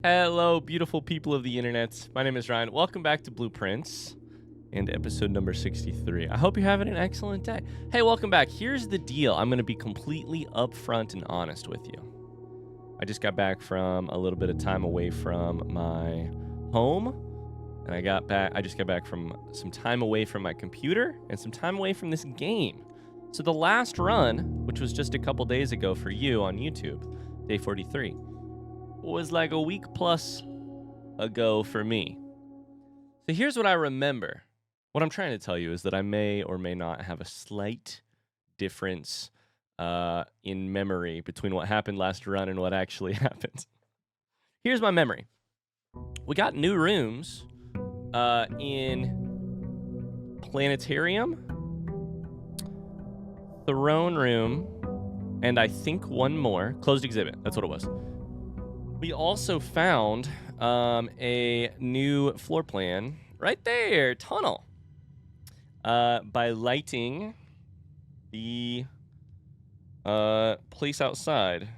Hello, beautiful people of the internet. My name is Ryan. Welcome back to Blueprints and episode number 63. I hope you're having an excellent day. Hey, welcome back. Here's the deal. I'm going to be completely upfront and honest with you. I just got back from a little bit of time away from my home, and I just got back from some time away from my computer and some time away from this game. So the last run, which was just a couple days ago for you on YouTube, day 43, was like a week plus ago for me. So here's what I remember. What I'm trying to tell you is that I may or may not have a slight difference in memory between what happened last run and what actually happened. Here's my memory. We got new rooms in Planetarium, Throne Room, and I think one more. Closed Exhibit. That's what it was. We also found a new floor plan right there, tunnel, by lighting the place outside.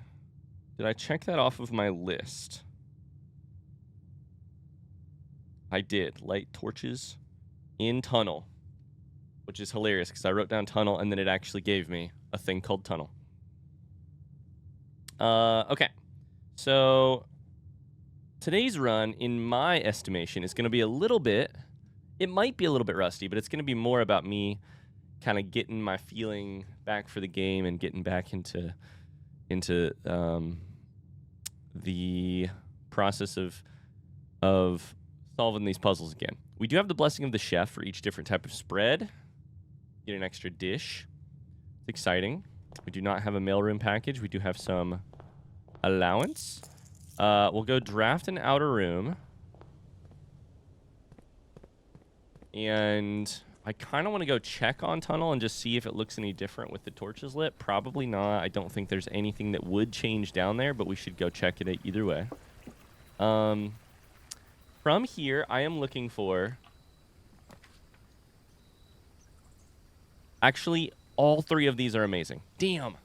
Did I check that off of my list? I did. Light torches in tunnel, which is hilarious because I wrote down tunnel and then it actually gave me a thing called tunnel. Okay. So today's run, in my estimation, is going to be it might be a little bit rusty, but it's going to be more about me kind of getting my feeling back for the game and getting back into the process of solving these puzzles again. We do have the blessing of the chef for each different type of spread. Get an extra dish. It's exciting. We do not have a mailroom package. We do have some allowance. We'll go draft an outer room. And I kind of want to go check on tunnel and just see if it looks any different with the torches lit. Probably not. I don't think there's anything that would change down there, but we should go check it either way. From here, I am looking for... Actually, all three of these are amazing. Damn.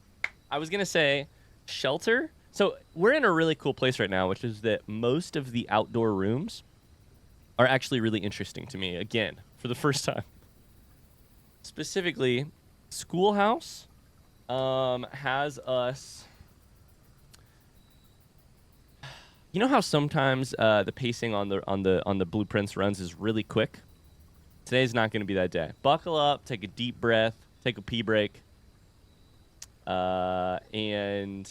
I was going to say shelter. So we're in a really cool place right now, which is that most of the outdoor rooms are actually really interesting to me, again, for the first time. Specifically, Schoolhouse has us... You know how sometimes the pacing on the Blueprints runs is really quick? Today's not going to be that day. Buckle up, take a deep breath, take a pee break, and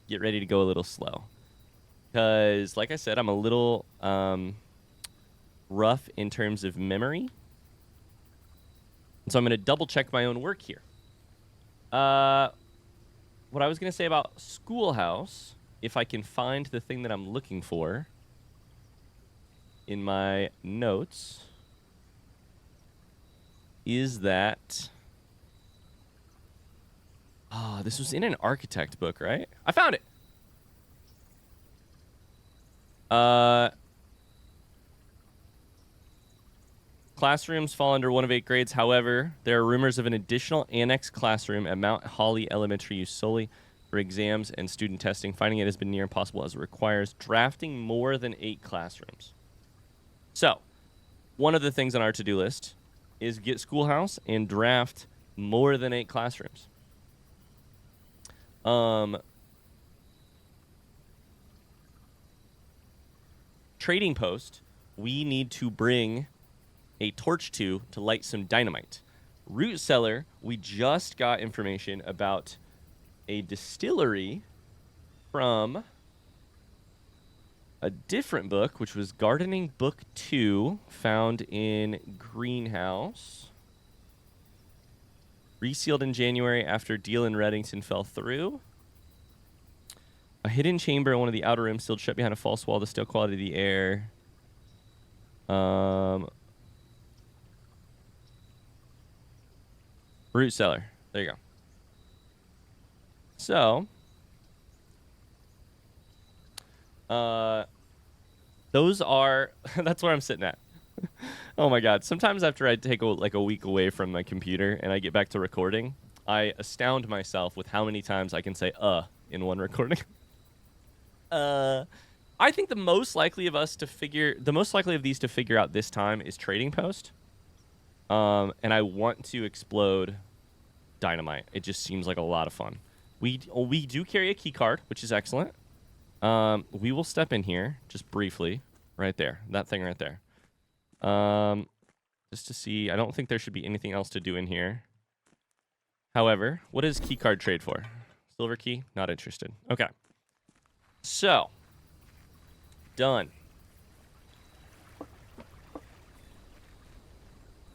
get ready to go a little slow. Because, like I said, I'm a little rough in terms of memory. And so I'm going to double check my own work here. What I was going to say about Schoolhouse, if I can find the thing that I'm looking for in my notes, is that... Oh, this was in an architect book, right? I found it! Classrooms fall under one of 8 grades. However, there are rumors of an additional annex classroom at Mount Holly Elementary used solely for exams and student testing. Finding it has been near impossible as it requires drafting more than 8 classrooms. So, one of the things on our to-do list is get Schoolhouse and draft more than 8 classrooms. Trading post, we need to bring a torch to light some dynamite. Root cellar, we just got information about a distillery from a different book, which was Gardening Book 2, found in Greenhouse. Resealed in January after deal in Reddington fell through. A hidden chamber in one of the outer rooms sealed shut behind a false wall to still quality of the air. Root cellar. There you go. So, those are... That's where I'm sitting at. Oh my god. Sometimes after I take a week away from my computer and I get back to recording, I astound myself with how many times I can say in one recording. I think the most likely of these to figure out this time is Trading Post. And I want to explode Dynamite. It just seems like a lot of fun. We do carry a key card, which is excellent. We will step in here just briefly, right there, that thing right there. Just to see. I don't think there should be anything else to do in here. However, what does key card trade for? Silver key? Not interested. Okay. So, done.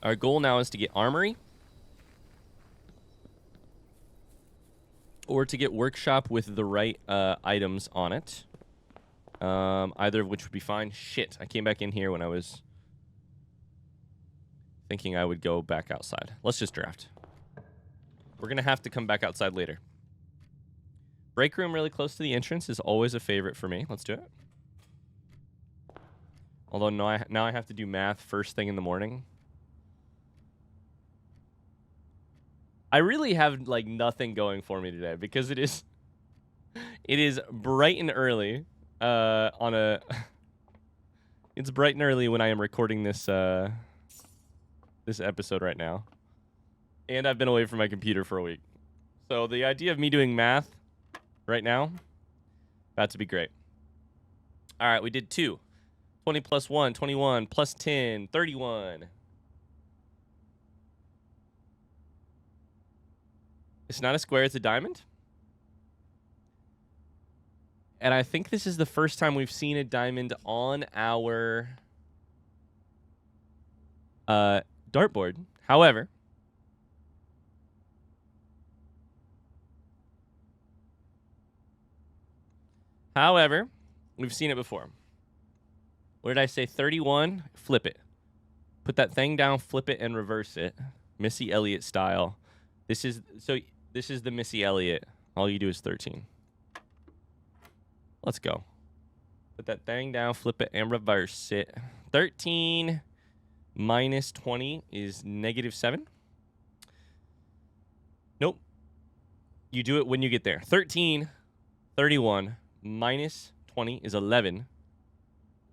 Our goal now is to get Armory. Or to get Workshop with the right items on it. Either of which would be fine. Shit, I came back in here when I was thinking I would go back outside. Let's just draft. We're going to have to come back outside later. Break room really close to the entrance is always a favorite for me. Let's do it. Although now I have to do math first thing in the morning. I really have like nothing going for me today because it is bright and early it's bright and early when I am recording this this episode right now. And I've been away from my computer for a week. So the idea of me doing math right now, about to be great. All right, we did 2. 20 plus 1, 21 plus 10, 31. It's not a square, it's a diamond. And I think this is the first time we've seen a diamond on our dartboard. However, we've seen it before. What did I say? 31, flip it. Put that thing down, flip it, and reverse it. Missy Elliott style. This is the Missy Elliott. All you do is 13. Let's go. Put that thing down, flip it, and reverse it. 13 minus 20 is -7. Nope. You do it when you get there. 13, 31 minus 20 is 11.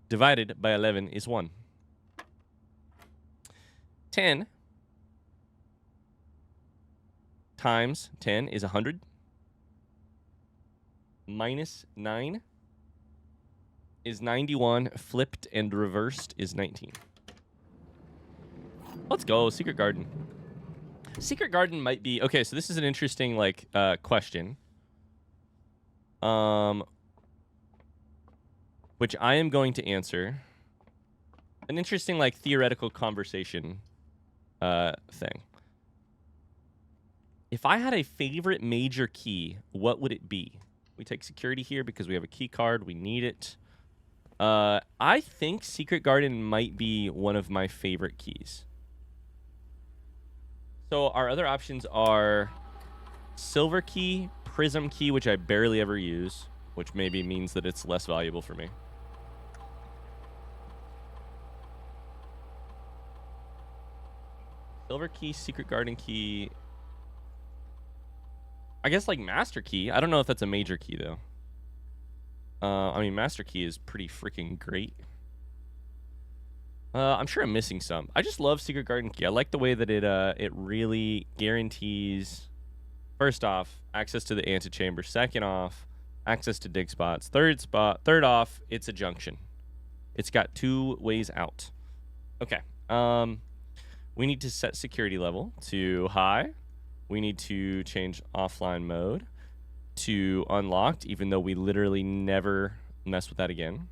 Divided by 11 is 1. 10 times 10 is 100. Minus 9 is 91. Flipped and reversed is 19. Let's go. Secret Garden. Secret Garden might be... Okay, so this is an interesting, like, question. Which I am going to answer. An interesting, like, theoretical conversation thing. If I had a favorite major key, what would it be? We take security here because we have a key card. We need it. I think Secret Garden might be one of my favorite keys. So our other options are Silver Key, Prism Key, which I barely ever use, which maybe means that it's less valuable for me. Silver Key, Secret Garden Key. I guess like Master Key. I don't know if that's a major key though. I mean, Master Key is pretty freaking great. I'm sure I'm missing some. I just love Secret Garden Key. I like the way that it really guarantees, first off, access to the antechamber. Second off, access to dig spots. Third off, it's a junction. It's got 2 ways out. Okay. We need to set security level to high. We need to change offline mode to unlocked, even though we literally never mess with that again.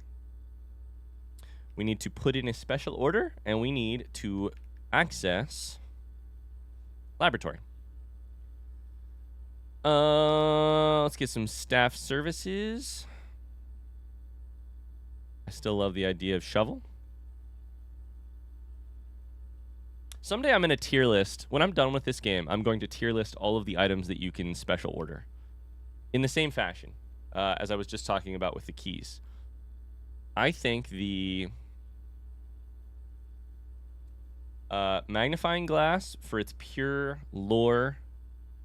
We need to put in a special order, and we need to access laboratory. Let's get some staff services. I still love the idea of shovel. Someday I'm going to tier list. When I'm done with this game, I'm going to tier list all of the items that you can special order. In the same fashion as I was just talking about with the keys. I think the magnifying glass for its pure lore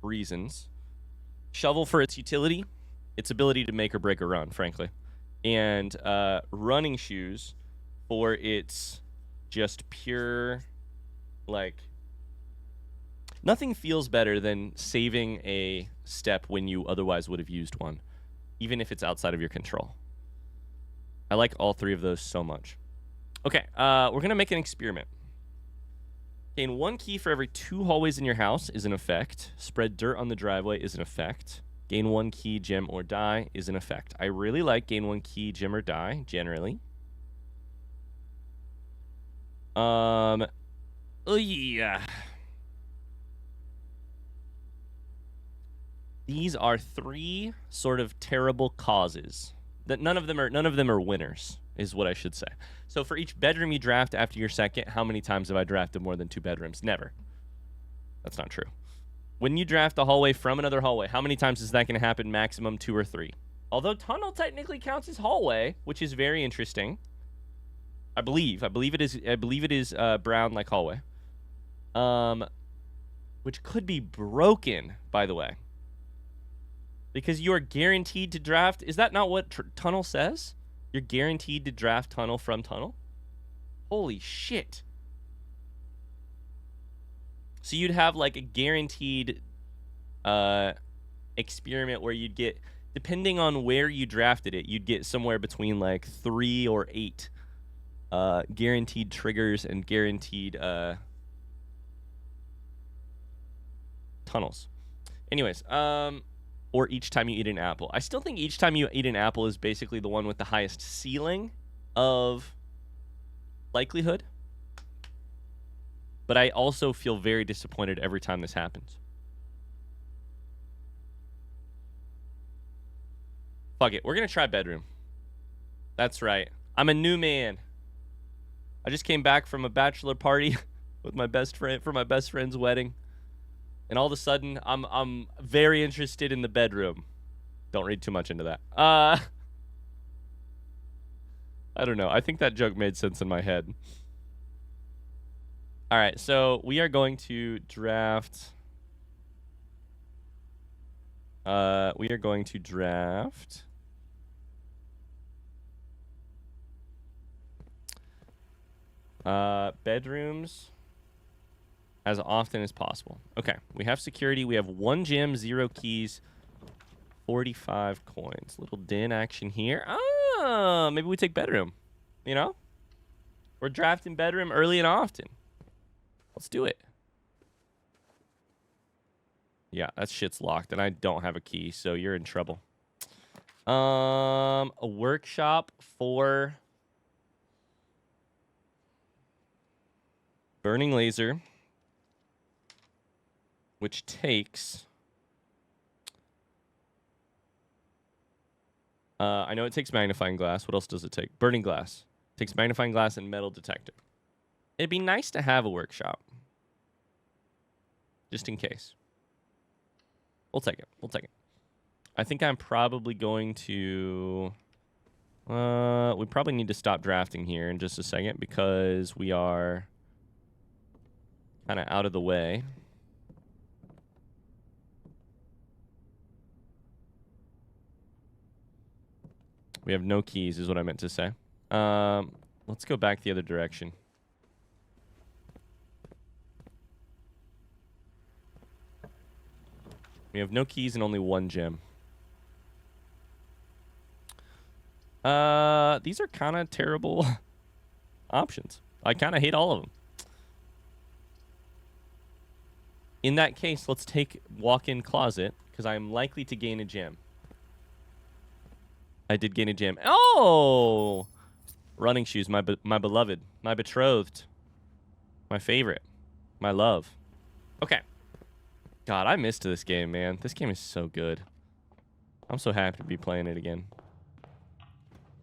reasons. Shovel for its utility. Its ability to make or break a run, frankly. and running shoes for its just pure, like, nothing feels better than saving a step when you otherwise would have used one, even if it's outside of your control. I like all three of those so much. Okay, we're going to make an experiment. Gain 1 key for every 2 hallways in your house is an effect. Spread dirt on the driveway is an effect. Gain 1 key, gem, or die is an effect. I really like gain 1 key, gem, or die, generally. Oh yeah. These are 3 sort of terrible causes. That none of them are winners, is what I should say. So for each bedroom you draft after your second, how many times have I drafted more than 2 bedrooms? Never. That's not true. When you draft a hallway from another hallway, how many times is that going to happen? Maximum 2 or 3. Although tunnel technically counts as hallway, which is very interesting. I believe it is brown like hallway. Which could be broken, by the way. Because you are guaranteed to draft. Is that not what tunnel says? You're guaranteed to draft tunnel from tunnel? Holy shit. So you'd have like a guaranteed experiment where you'd get, depending on where you drafted it, you'd get somewhere between like 3 or 8 guaranteed triggers and guaranteed tunnels. Anyways, or each time you eat an apple. I still think each time you eat an apple is basically the one with the highest ceiling of likelihood. But I also feel very disappointed every time this happens. Fuck it. We're going to try bedroom. That's right. I'm a new man. I just came back from a bachelor party with my best friend for my best friend's wedding. And all of a sudden, I'm very interested in the bedroom. Don't read too much into that. I don't know. I think that joke made sense in my head. All right, so we are going to draft. Bedrooms as often as possible. Okay, we have security. We have 1 gem, 0 keys, 45 coins. Little den action here. Ah, maybe we take bedroom. You know? We're drafting bedroom early and often. Let's do it. Yeah, that shit's locked, and I don't have a key, so you're in trouble. A workshop for burning laser, which takes... I know it takes magnifying glass. What else does it take? Burning glass. It takes magnifying glass and metal detector. It'd be nice to have a workshop. Just in case. We'll take it. We'll take it. I think I'm probably going to... we probably need to stop drafting here in just a second because we are kind of out of the way. We have no keys is what I meant to say. Let's go back the other direction. We have no keys and only 1 gem. These are kind of terrible options. I kind of hate all of them. In that case, let's take walk-in closet because I am likely to gain a gem. I did gain a gem. Oh! Running shoes, my beloved, my betrothed, my favorite, my love. Okay. God, I missed this game, man. This game is so good. I'm so happy to be playing it again.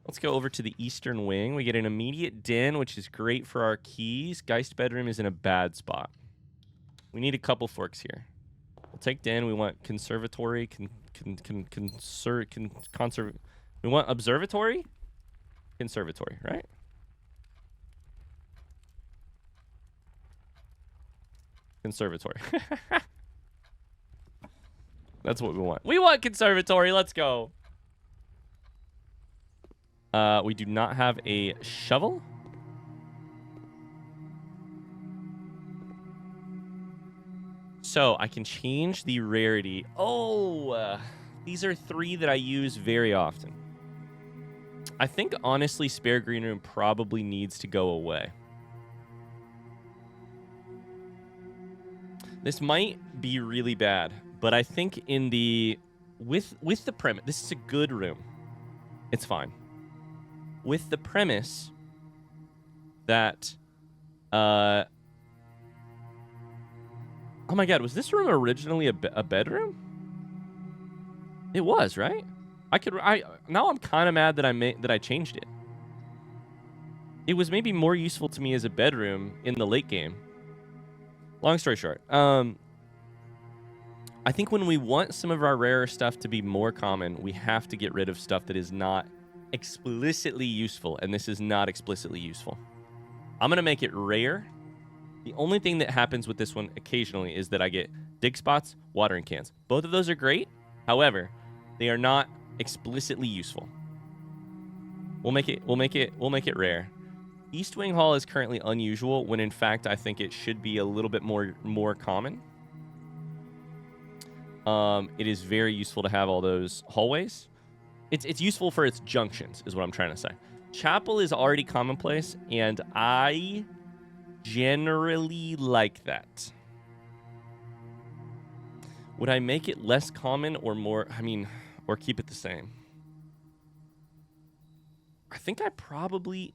Let's go over to the eastern wing. We get an immediate den, which is great for our keys. Geist bedroom is in a bad spot. We need a couple forks here. We'll take den. We want conservatory. We want observatory? Conservatory, right? Conservatory. That's what we want. We want conservatory. Let's go. We do not have a shovel. So I can change the rarity. Oh, these are 3 that I use very often. I think, honestly, spare green room probably needs to go away. This might be really bad, but I think in the... With the premise... This is a good room. It's fine. With the premise that... Oh my god, was this room originally a bedroom? It was, right? Now I'm kind of mad that I changed it. It was maybe more useful to me as a bedroom in the late game. Long story short, I think when we want some of our rarer stuff to be more common, we have to get rid of stuff that is not explicitly useful, and this is not explicitly useful. I'm gonna make it rare. The only thing that happens with this one occasionally is that I get dig spots, watering cans. Both of those are great. However, they are not explicitly useful. We'll make it rare. East Wing Hall is currently unusual when in fact I think it should be a little bit more common. It is very useful to have all those hallways. It's useful for its junctions, is what I'm trying to say. Chapel is already commonplace, and I generally like that. Would I make it less common or more? I mean, or keep it the same? I think I probably...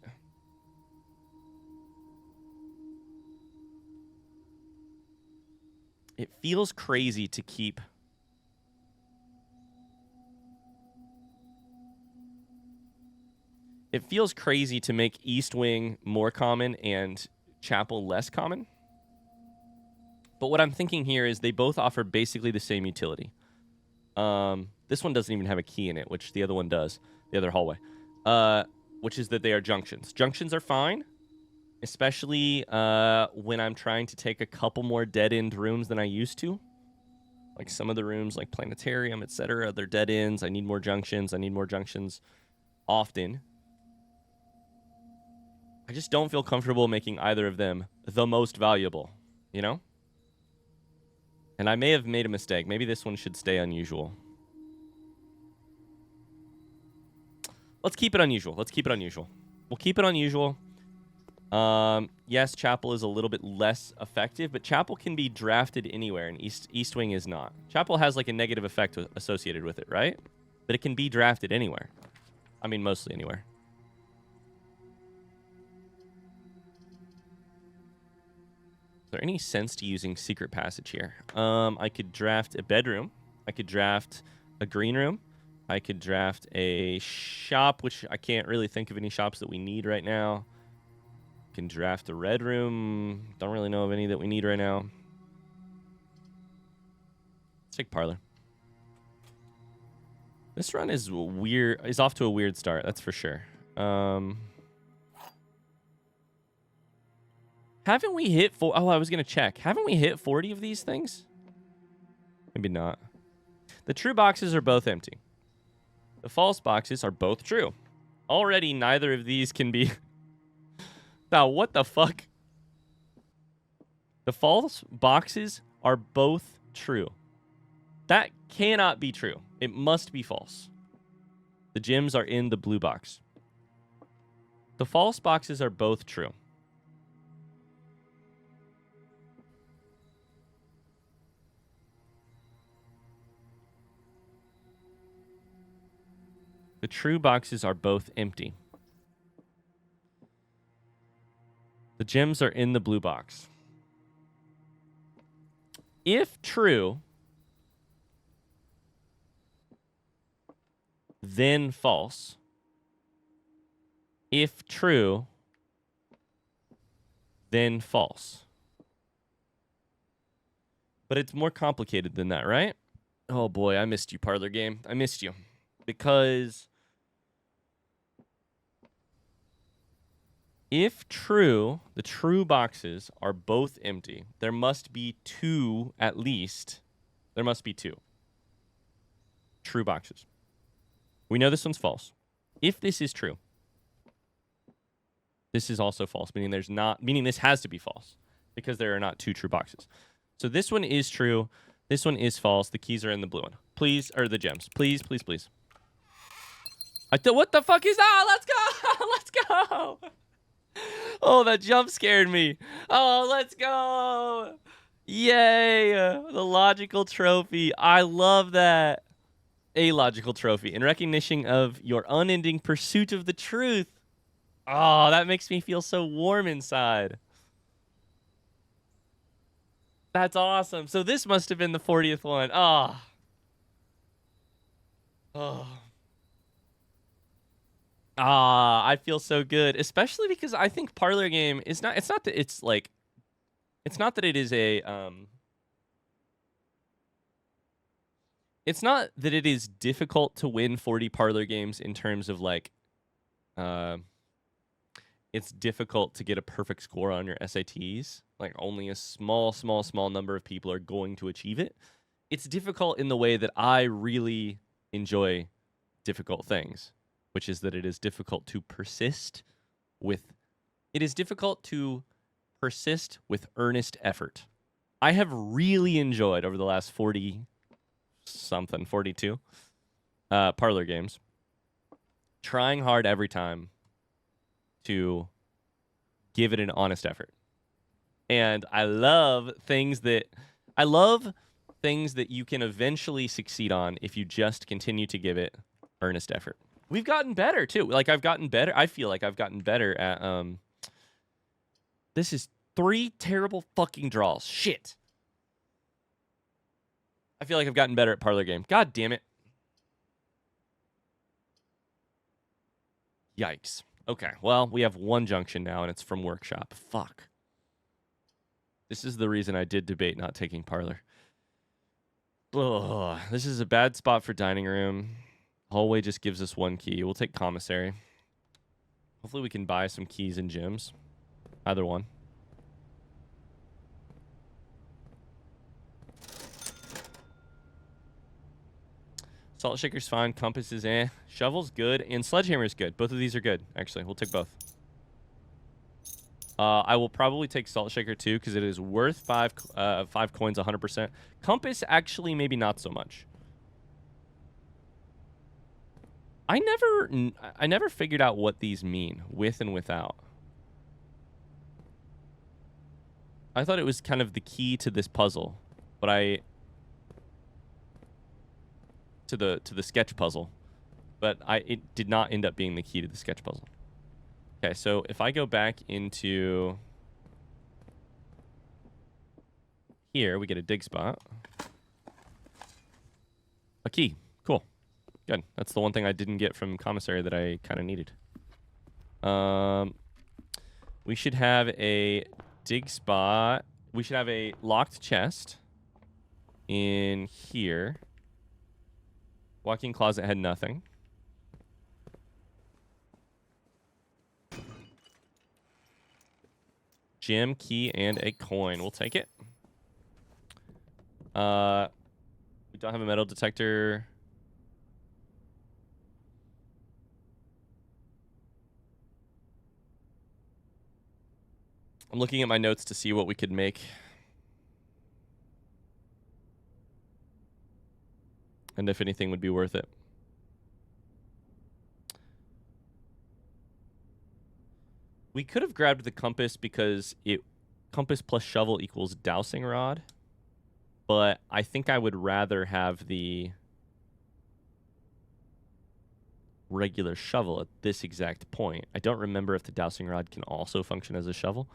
It feels crazy to keep... It feels crazy to make East Wing more common and Chapel less common. But what I'm thinking here is they both offer basically the same utility. This one doesn't even have a key in it, which the other one does, the other hallway. Which is that they are junctions. Junctions are fine, especially when I'm trying to take a couple more dead-end rooms than I used to. Like some of the rooms, like Planetarium, etc., they're dead ends. I need more junctions. I need more junctions often. I just don't feel comfortable making either of them the most valuable, you know? And I may have made a mistake. Maybe this one should stay unusual. Let's keep it unusual. Let's keep it unusual. We'll keep it unusual. Yes, Chapel is a little bit less effective, but Chapel can be drafted anywhere, and East Wing is not. Chapel has like a negative effect associated with it, right? But it can be drafted anywhere. I mean, mostly anywhere. Is there any sense to using secret passage here? I could draft a bedroom. I could draft a green room. I could draft a shop, which I can't really think of any shops that we need right now. Can draft a red room. Don't really know of any that we need right now. Let's take parlor. This run is weird. Is off to a weird start. That's for sure. Haven't we hit Oh, I was gonna check. Haven't we hit 40 of these things? Maybe not. The true boxes are both empty. The false boxes are both true. Already, neither of these can be. Now, what the fuck? The false boxes are both true. That cannot be true. It must be false. The gems are in the blue box. The false boxes are both true. The true boxes are both empty. The gems are in the blue box. If true, then false. If true, then false. But it's more complicated than that, right? Oh boy, I missed you, Parlor Game. I missed you. Because if true, the true boxes are both empty, there must be two at least. There must be two true boxes. We know this one's false. If this is true, This is also false, meaning this has to be false because there are not 2 true boxes. So this one is true. This one is false. The keys are in the blue one. Please, or the gems. Please, please, please. What the fuck is that? Let's go. Let's go. Oh, that jump scared me. Oh, let's go. Yay. The logical trophy. I love that. A logical trophy in recognition of your unending pursuit of the truth. Oh, that makes me feel so warm inside. That's awesome. So this must have been the 40th one. Oh. Oh. Ah, I feel so good, especially because I think parlor game is not. It's not that it's like. It's not that it is a. It's not that it is difficult to win 40 parlor games in terms of like. It's difficult to get a perfect score on your SATs. Like only a small number of people are going to achieve it. It's difficult in the way that I really enjoy difficult things, which is that it is difficult to persist with. It is difficult to persist with earnest effort. I have really enjoyed over the last 42 parlor games, trying hard every time to give it an honest effort. And I love things that you can eventually succeed on if you just continue to give it earnest effort. We've gotten better too. Like I've gotten better. I feel like I've gotten better at this is 3 terrible fucking draws. Shit. I feel like I've gotten better at parlor game. God damn it. Yikes. Okay, well, we have 1 junction now, and it's from workshop. Fuck. This is the reason I did debate not taking parlor. Ugh, this is a bad spot for dining room. Hallway just gives us 1 key. We'll take commissary. Hopefully we can buy some keys and gems. Either one. Salt shaker's fine. Compass is eh. Shovel's good. And sledgehammer's good. Both of these are good, actually. We'll take both. I will probably take salt shaker too because it is worth 5 coins 100%. Compass actually maybe not so much. I never figured out what these mean, with and without. I thought it was kind of the key to this puzzle, but to the sketch puzzle, but it did not end up being the key to the sketch puzzle. Okay, so if I go back into here, we get a dig spot. A key. Cool. Good. That's the one thing I didn't get from commissary that I kind of needed. We should have a dig spot. We should have a locked chest in here. Walk-in closet had nothing. Gem, key, and a coin. We'll take it. We don't have a metal detector. I'm looking at my notes to see what we could make. And if anything would be worth it. We could have grabbed the compass because compass plus shovel equals dowsing rod. But I think I would rather have the regular shovel at this exact point. I don't remember if the dowsing rod can also function as a shovel.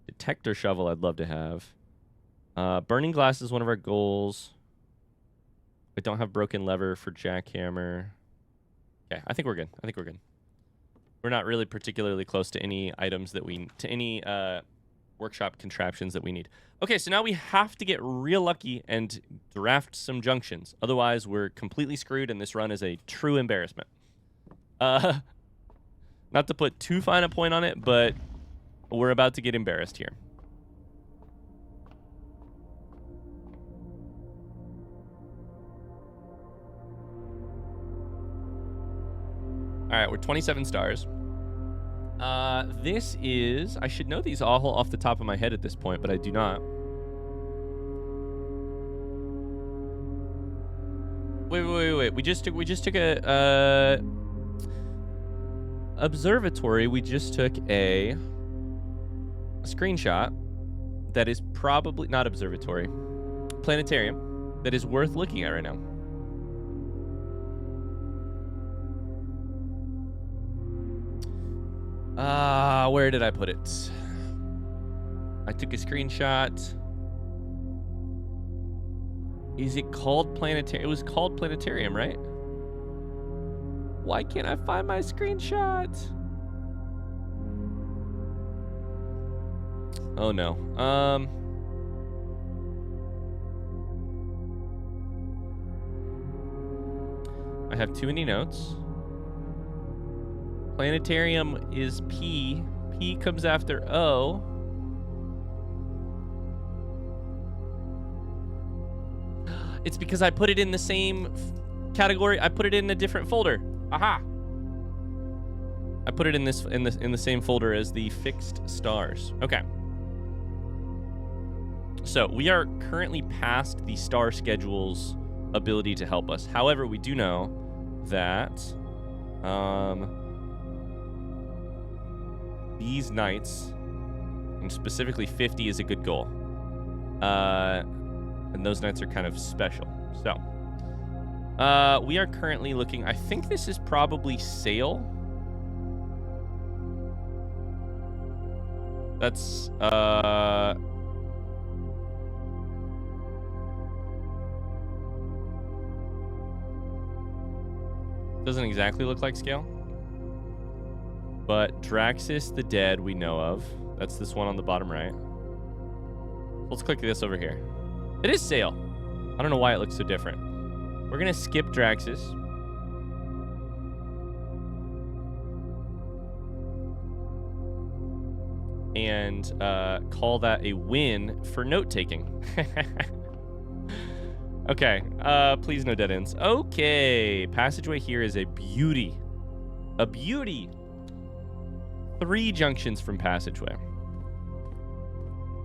Detector shovel I'd love to have. Burning glass is one of our goals. I don't have broken lever for jackhammer. Okay, I think we're good. We're not really particularly close to any items that any workshop contraptions that we need. Okay, so now we have to get real lucky and draft some junctions. Otherwise, we're completely screwed, and this run is a true embarrassment. Not to put too fine a point on it, but we're about to get embarrassed here. All right, we're 27 stars. This is... I should know these all off the top of my head at this point, but I do not. Wait. We just took a observatory. We just took a screenshot that is probably not observatory. Planetarium that is worth looking at right now. Where did I put it? I took a screenshot. Is it called planetarium? It was called planetarium, right? Why can't I find my screenshot? Oh no. I have too many notes. Planetarium is P. P comes after O. It's because I put it in the same category. I put it in a different folder. Aha! I put it in the same folder as the fixed stars. Okay. So we are currently past the star schedule's ability to help us. However, we do know that these nights, and specifically 50 is a good goal. And those nights are kind of special. So, we are currently looking... I think this is probably sail. That's, doesn't exactly look like scale. But Draxus the Dead we know of. That's this one on the bottom right. Let's click this over here. It is sail. I don't know why it looks so different. We're going to skip Draxus. And call that a win for note-taking. Okay. Please no dead ends. Okay. Passageway here is a beauty. A beauty. 3 junctions from passageway.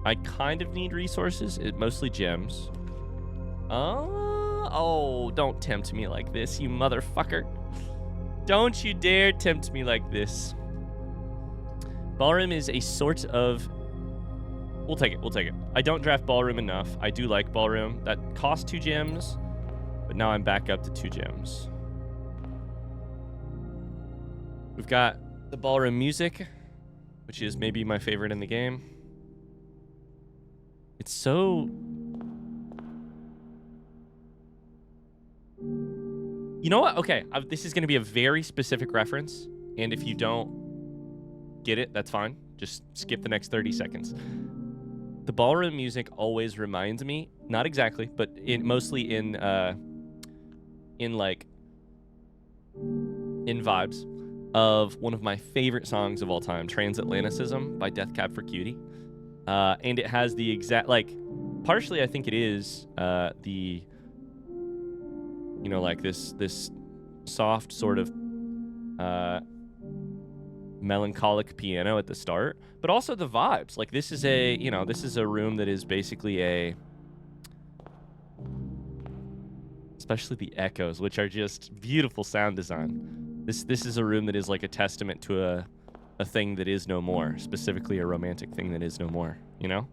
I kind of need resources. Mostly gems. Oh, don't tempt me like this, you motherfucker. Don't you dare tempt me like this. Ballroom is a sort of... We'll take it. I don't draft Ballroom enough. I do like Ballroom. That cost 2 gems, but now I'm back up to 2 gems. We've got the Ballroom music, which is maybe my favorite in the game. It's so... You know what? Okay, this is going to be a very specific reference, and if you don't get it, that's fine. Just skip the next 30 seconds. The Ballroom music always reminds me, not exactly, but mostly in vibes of one of my favorite songs of all time, Transatlanticism by Death Cab for Cutie. And it has the exact, partially I think it is this soft sort of melancholic piano at the start, but also the vibes. Like, this is a room that is basically especially the echoes, which are just beautiful sound design. This is a room that is like a testament to a thing that is no more, specifically a romantic thing that is no more, you know?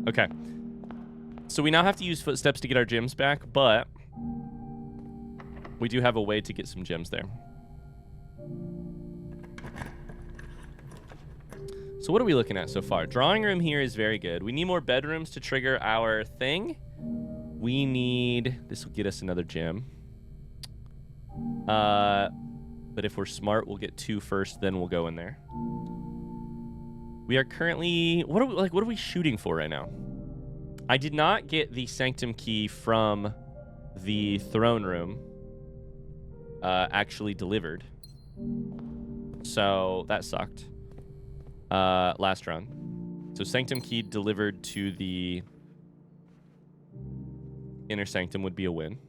Okay. So we now have to use footsteps to get our gems back, but we do have a way to get some gems there. So what are we looking at so far? Drawing room here is very good. We need more bedrooms to trigger our thing. We need... This will get us another gem. But if we're smart, we'll get 2 first, then we'll go in there. We are currently... What are we shooting for right now? I did not get the Sanctum key from the throne room actually delivered. So that sucked. Last run. So Sanctum key delivered to the Inner sanctum would be a win.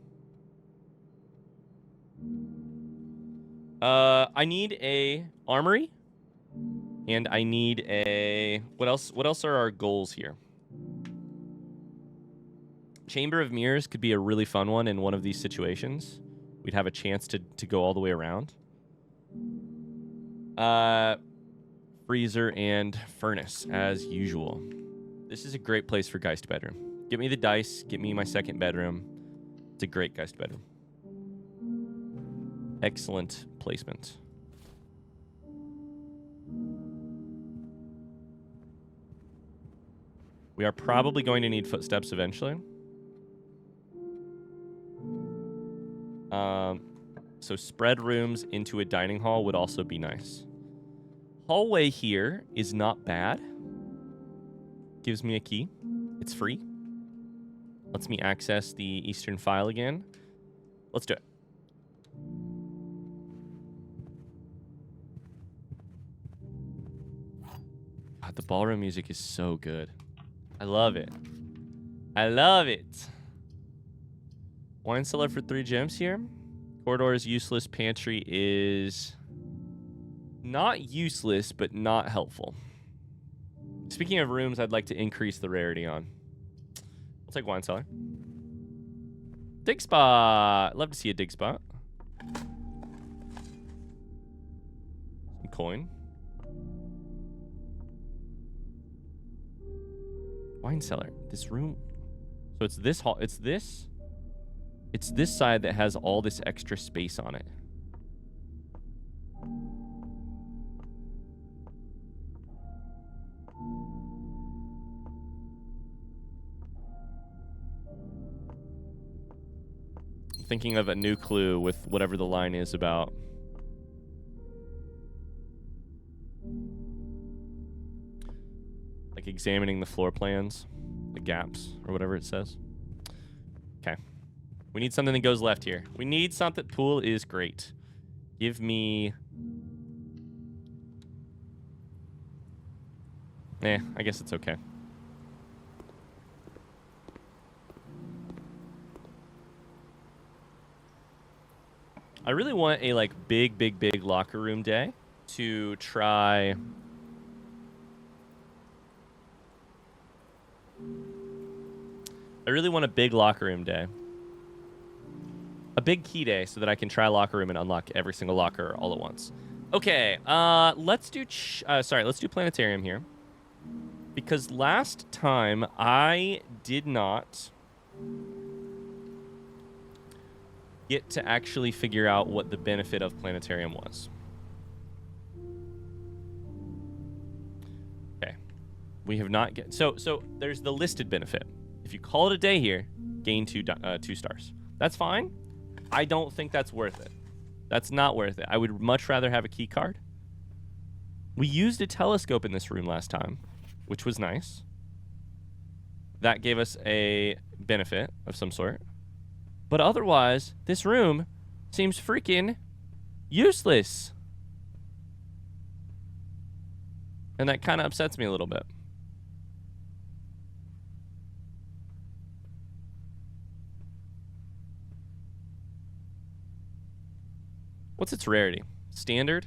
I need a armory. And I need a... What else are our goals here? Chamber of Mirrors could be a really fun one in one of these situations. We'd have a chance to go all the way around. Freezer and furnace, as usual. This is a great place for Geist bedroom. Get me the dice. Get me my second bedroom. It's a great Geist bedroom. Excellent placement. We are probably going to need footsteps eventually. So spread rooms into a dining hall would also be nice. Hallway here is not bad. Gives me a key. It's free. Lets me access the Eastern file again. Let's do it. God, the ballroom music is so good. I love it. I love it. Wine cellar for 3 gems here. Corridor is useless. Pantry is not useless, but not helpful. Speaking of rooms, I'd like to increase the rarity on. I'll take wine cellar. Dig spot. Love to see a dig spot. Some coin. Wine cellar. This room. So it's this hall. It's this side that has all this extra space on it. I'm thinking of a new clue with whatever the line is about. Like examining the floor plans, the gaps, or whatever it says. Okay. We need something that goes left here. We need something. Pool is great. Give me... I guess it's okay. I really want a, like, big locker room day to try... I really want a big locker room day. A big key day so that I can try locker room and unlock every single locker all at once. Okay, let's do planetarium here. Because last time I did not get to actually figure out what the benefit of planetarium was. Okay. We have not get so there's the listed benefit. If you call it a day here, gain 2 stars. That's fine. I don't think that's worth it. That's not worth it. I would much rather have a key card. We used a telescope in this room last time, which was nice. That gave us a benefit of some sort. But otherwise, this room seems freaking useless. And that kind of upsets me a little bit. What's its rarity? Standard?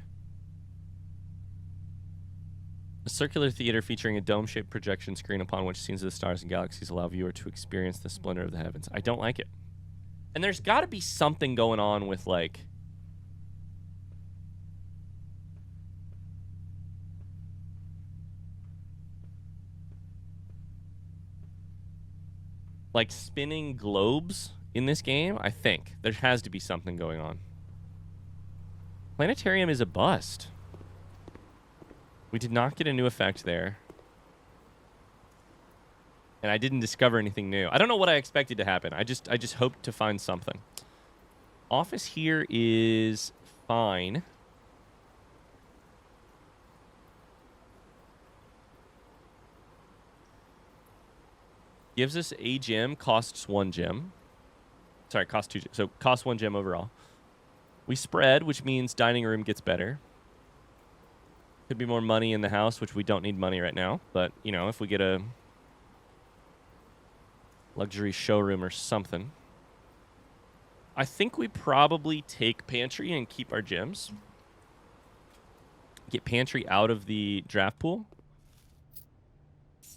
A circular theater featuring a dome-shaped projection screen upon which scenes of the stars and galaxies allow viewer to experience the splendor of the heavens. I don't like it. And there's got to be something going on with, like... like spinning globes in this game, I think. There has to be something going on. Planetarium is a bust. We did not get a new effect there. And I didn't discover anything new. I don't know what I expected to happen. I just hoped to find something. Office here is fine. Gives us a gem, costs 1 gem. Sorry, costs 2 gems. So costs 1 gem overall. We spread, which means dining room gets better. Could be more money in the house, which we don't need money right now. But, you know, if we get a luxury showroom or something. I think we probably take pantry and keep our gems. Get pantry out of the draft pool.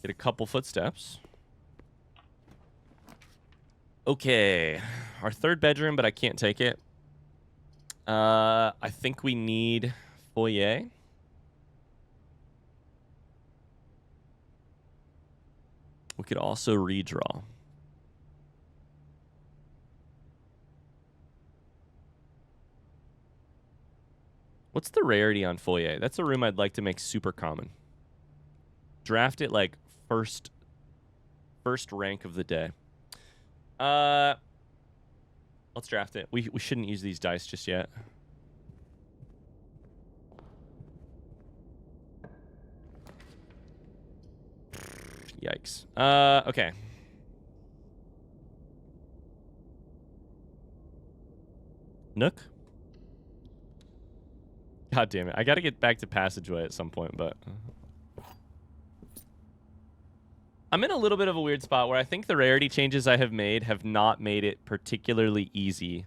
Get a couple footsteps. Okay. Our third bedroom, but I can't take it. I think we need foyer. We could also redraw. What's the rarity on foyer? That's a room I'd like to make super common. Draft it like first rank of the day. Let's draft it. We shouldn't use these dice just yet. Yikes. Okay. Nook? God damn it. I gotta get back to passageway at some point, but... I'm in a little bit of a weird spot where I think the rarity changes I have made have not made it particularly easy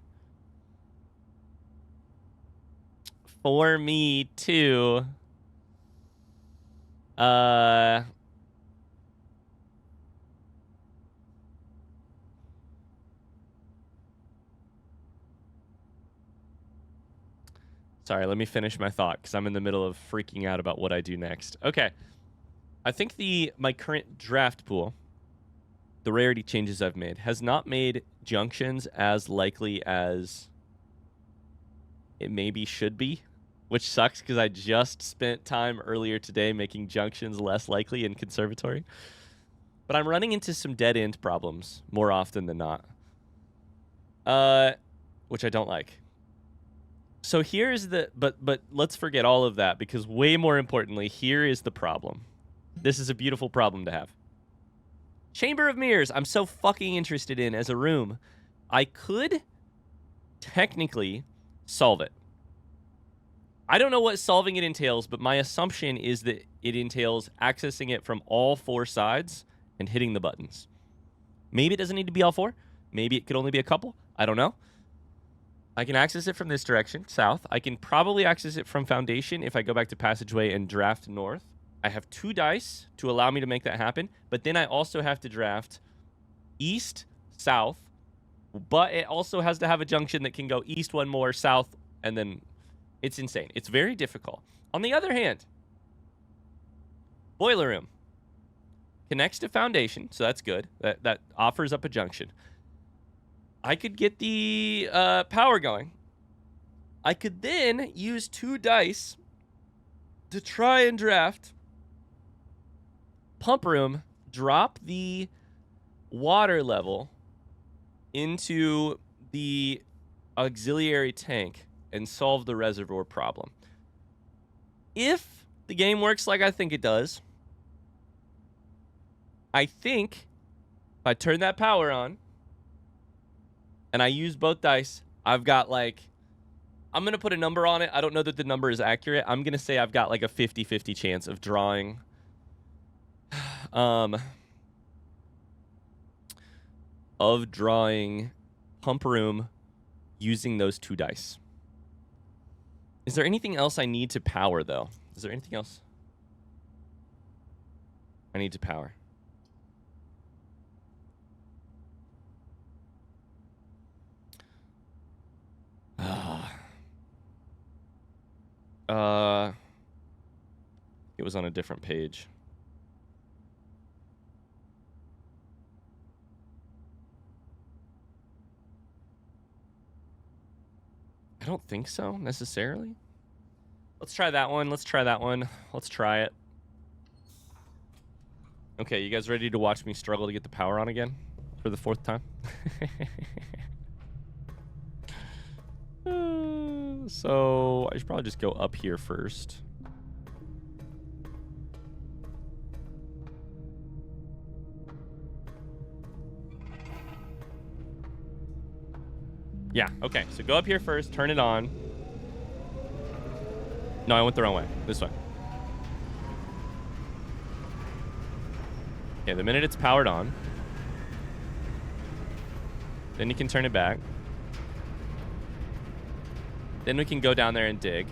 for me to... Sorry, let me finish my thought because I'm in the middle of freaking out about what I do next. Okay. I think my current draft pool, the rarity changes I've made, has not made junctions as likely as it maybe should be, which sucks because I just spent time earlier today making junctions less likely in conservatory. But I'm running into some dead-end problems more often than not, which I don't like. So here's the... But let's forget all of that because way more importantly, here is the problem. This is a beautiful problem to have. Chamber of Mirrors, I'm so fucking interested in as a room. I could technically solve it. I don't know what solving it entails, but my assumption is that it entails accessing it from all four sides and hitting the buttons. Maybe it doesn't need to be all four. Maybe it could only be a couple. I don't know. I can access it from this direction, south. I can probably access it from foundation if I go back to passageway and draft north. I have 2 dice to allow me to make that happen, but then I also have to draft east, south, but it also has to have a junction that can go east one more, south, and then it's insane. It's very difficult. On the other hand, boiler room connects to foundation, so that's good. That offers up a junction. I could get the power going. I could then use 2 dice to try and draft pump room, drop the water level into the auxiliary tank and solve the reservoir problem. If the game works like I think it does, I think if I turn that power on and I use both dice, I've got like, I'm going to put a number on it. I don't know that the number is accurate. I'm going to say I've got like a 50-50 chance of drawing pump room using those 2 dice. Is there anything else I need to power, though? Is there anything else I need to power? It was on a different page. I don't think so, necessarily. Let's try that one. Let's try that one. Let's try it. Okay, you guys ready to watch me struggle to get the power on again for the 4th time? So I should probably just go up here first. Yeah, okay. So go up here first, turn it on. No, I went the wrong way. This way. Okay, the minute it's powered on, Then you can turn it back. Then we can go down there and dig.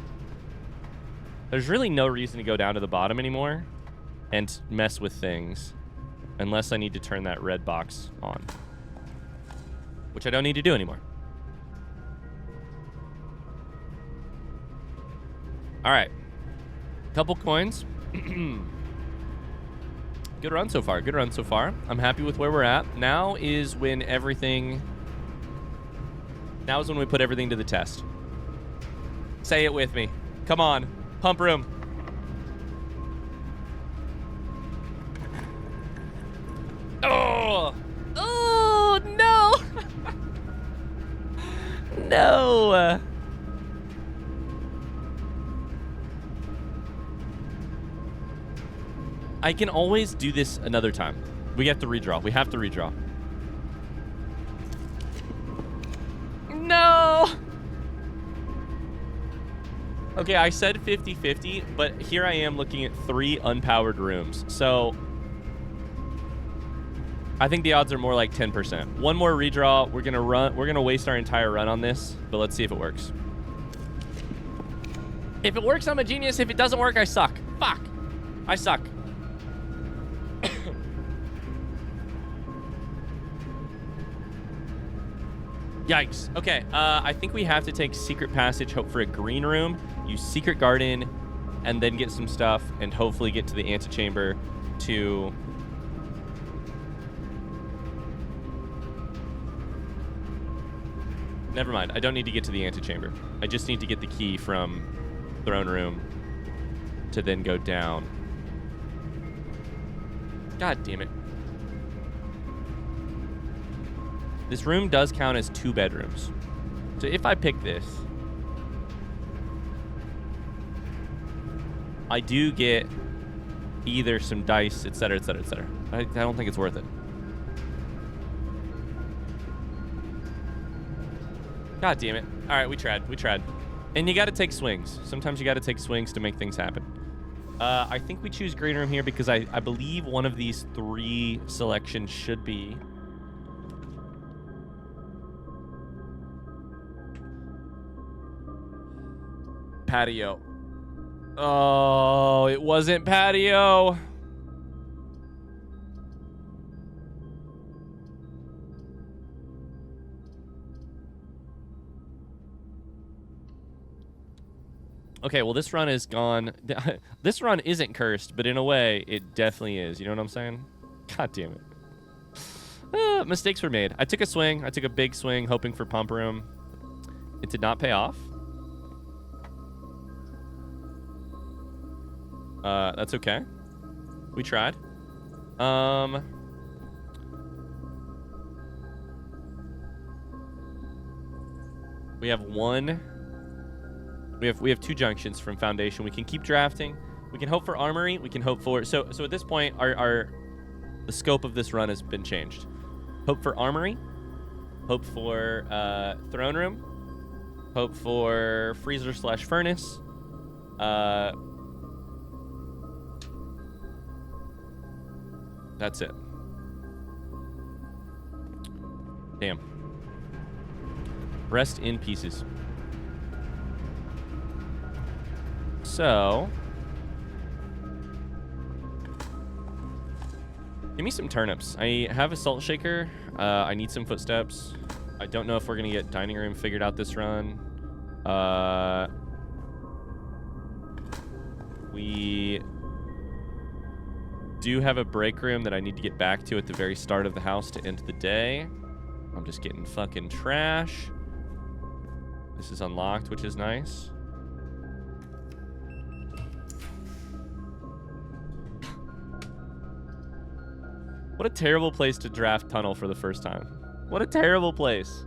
There's really no reason to go down to the bottom anymore and mess with things unless I need to turn that red box on, which I don't need to do anymore. All right. Couple coins. Good run so far. Good run so far. I'm happy with where we're at. Now is when everything... Now is when we put everything to the test. Say it with me. Come on. Pump room. Oh! Oh, no! No! I can always do this another time. We have to redraw. We have to redraw. No! Okay, I said 50-50, but here I am looking at 3 unpowered rooms. So I think the odds are more like 10%. One more redraw. We're gonna waste our entire run on this, but let's see if it works. If it works, I'm a genius. If it doesn't work, I suck. Fuck. I suck. Yikes. Okay, I think we have to take Secret Passage, hope for a green room, use Secret Garden, and then get some stuff, and hopefully get to the antechamber to... Never mind, I don't need to get to the antechamber. I just need to get the key from Throne Room to then go down. God damn it. This room does count as 2 bedrooms. So if I pick this, I do get either some dice, etc., etc., etc. I don't think it's worth it. God damn it. All right, we tried. We tried. And you got to take swings. Sometimes you got to take swings to make things happen. I think we choose green room here because I believe one of these 3 selections should be... patio. Oh, it wasn't patio. Okay, well, this run is gone. This run isn't cursed, but in a way, it definitely is. You know what I'm saying? God damn it. Mistakes were made. I took a swing. I took a big swing, hoping for pump room. It did not pay off. That's okay. We tried. We have one. We have 2 junctions from Foundation. We can keep drafting. We can hope for Armory. We can hope for... So at this point, the scope of this run has been changed. Hope for Armory. Hope for Throne Room. Hope for Freezer/Furnace. That's it. Damn. Rest in pieces. So, give me some turnips. I have a salt shaker. I need some footsteps. I don't know if we're gonna get dining room figured out this run. We do have a break room that I need to get back to at the very start of the house to end the day. I'm just getting fucking trash. This is unlocked, which is nice. What a terrible place to draft tunnel for the first time. What a terrible place.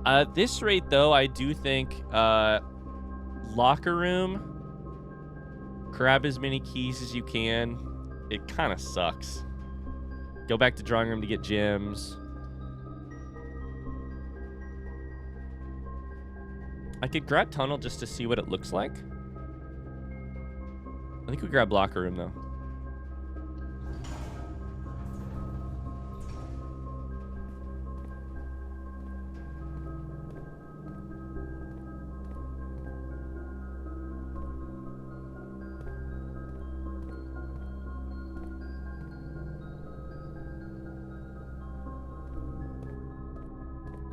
At this rate, though, I do think locker room, grab as many keys as you can. It kind of sucks. Go back to drawing room to get gems. I could grab tunnel just to see what it looks like. I think we grab locker room, though.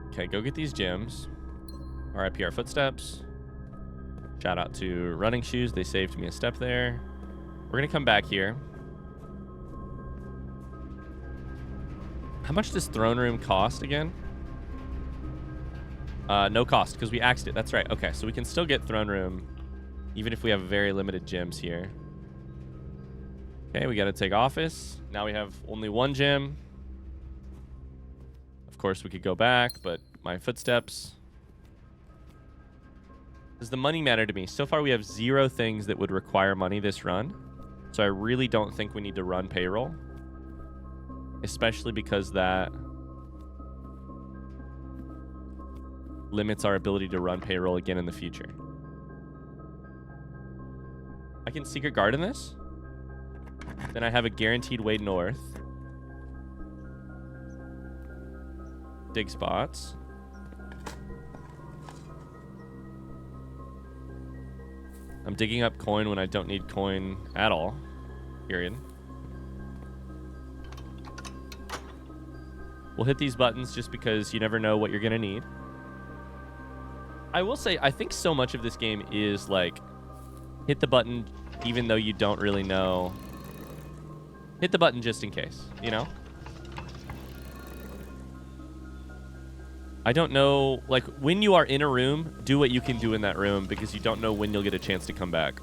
Okay, go get these gems. RIP our footsteps. Shout out to running shoes. They saved me a step there. We're going to come back here. How much does throne room cost again? No cost because we axed it. That's right. Okay, so we can still get throne room even if we have very limited gems here. Okay, we got to take office. Now we have only one gem. Of course, we could go back, but my footsteps. Does the money matter to me? So far, we have 0 things that would require money this run. So I really don't think we need to run payroll. Especially because that limits our ability to run payroll again in the future. I can secret guard in this. Then I have a guaranteed way north. Dig spots. I'm digging up coin when I don't need coin at all. Period. We'll hit these buttons just because you never know what you're going to need. I will say, I think so much of this game is like, hit the button even though you don't really know. Hit the button just in case, you know? I don't know, like, when you are in a room, do what you can do in that room because you don't know when you'll get a chance to come back.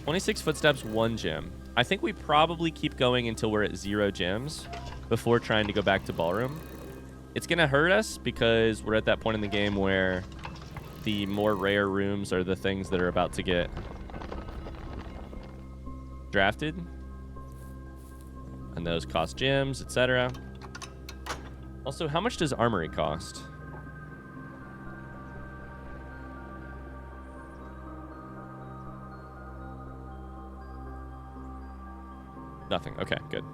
26 footsteps, 1 gem. I think we probably keep going until we're at 0 gems before trying to go back to ballroom. It's going to hurt us because we're at that point in the game where the more rare rooms are the things that are about to get drafted. And those cost gems, etc. Also, how much does armory cost? Nothing. Okay, good.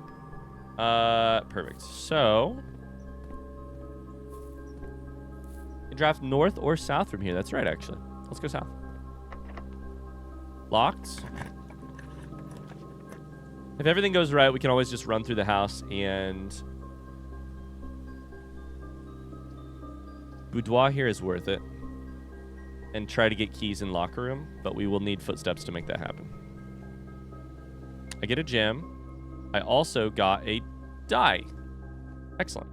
Perfect. So, you draft north or south from here. That's right, actually. Let's go south. Locked. If everything goes right, we can always just run through the house and... Boudoir here is worth it. And try to get keys in locker room, but we will need footsteps to make that happen. I get a gem. I also got a die. Excellent.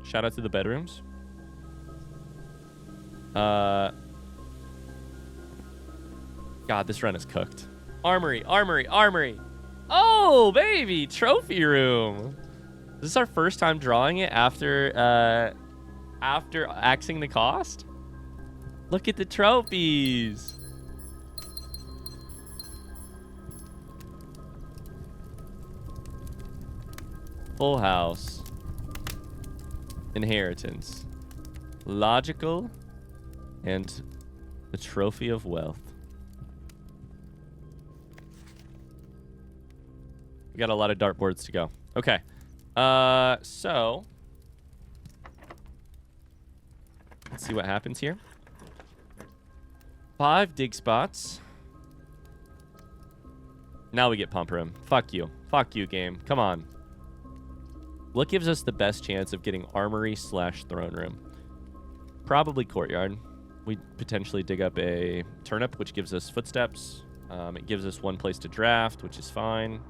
Shout out to the bedrooms. God, this run is cooked. Armory, armory, armory. Oh, baby, trophy room. Is this our first time drawing it after axing the cost? Look at the trophies. Full house. Inheritance. Logical. And the trophy of wealth. We got a lot of dartboards to go. Okay. So let's see what happens here. 5 dig spots. Now we get pump room. Fuck you. Fuck you, game. Come on. What gives us the best chance of getting armory / throne room? Probably courtyard. We potentially dig up a turnip, which gives us footsteps. It gives us 1 place to draft, which is fine.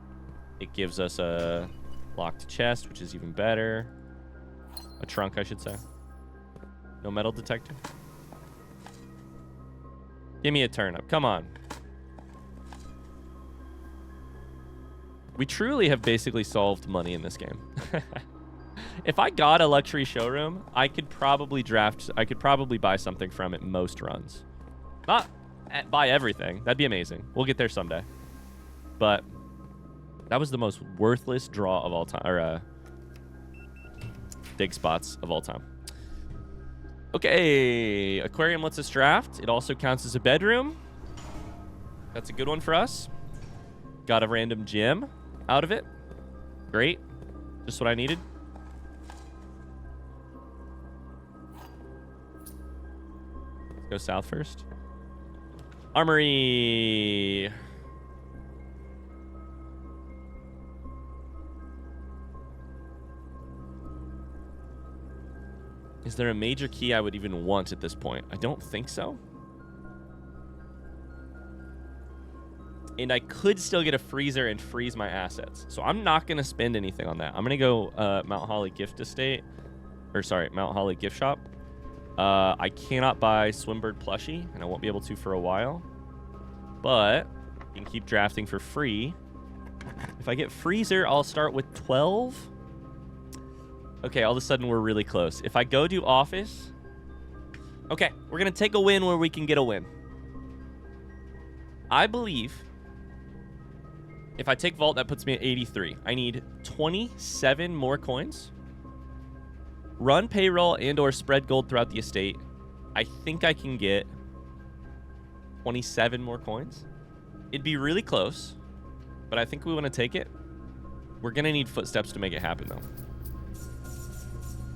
It gives us a locked chest, which is even better. A trunk, I should say. No metal detector. Give me a turnip. Come on. We truly have basically solved money in this game. If I got a luxury showroom, I could probably buy something from it most runs. Not buy everything. That'd be amazing. We'll get there someday. But that was the most worthless draw of all time. Or dig spots of all time. Okay, aquarium lets us draft. It also counts as a bedroom. That's a good one for us. Got a random gem out of it. Great. Just what I needed. Let's go south first. Armory. Is there a major key I would even want at this point? I don't think so. And I could still get a freezer and freeze my assets. So I'm not going to spend anything on that. I'm going to go Mount Holly Gift Estate. Or sorry, Mount Holly Gift Shop. I cannot buy Swimbird plushie, and I won't be able to for a while. But you can keep drafting for free. If I get freezer, I'll start with 12. Okay, all of a sudden we're really close. If I go do office... Okay, we're going to take a win where we can get a win. I believe... If I take vault, that puts me at 83. I need 27 more coins. Run payroll and or spread gold throughout the estate. I think I can get 27 more coins. It'd be really close, but I think we want to take it. We're going to need footsteps to make it happen, though.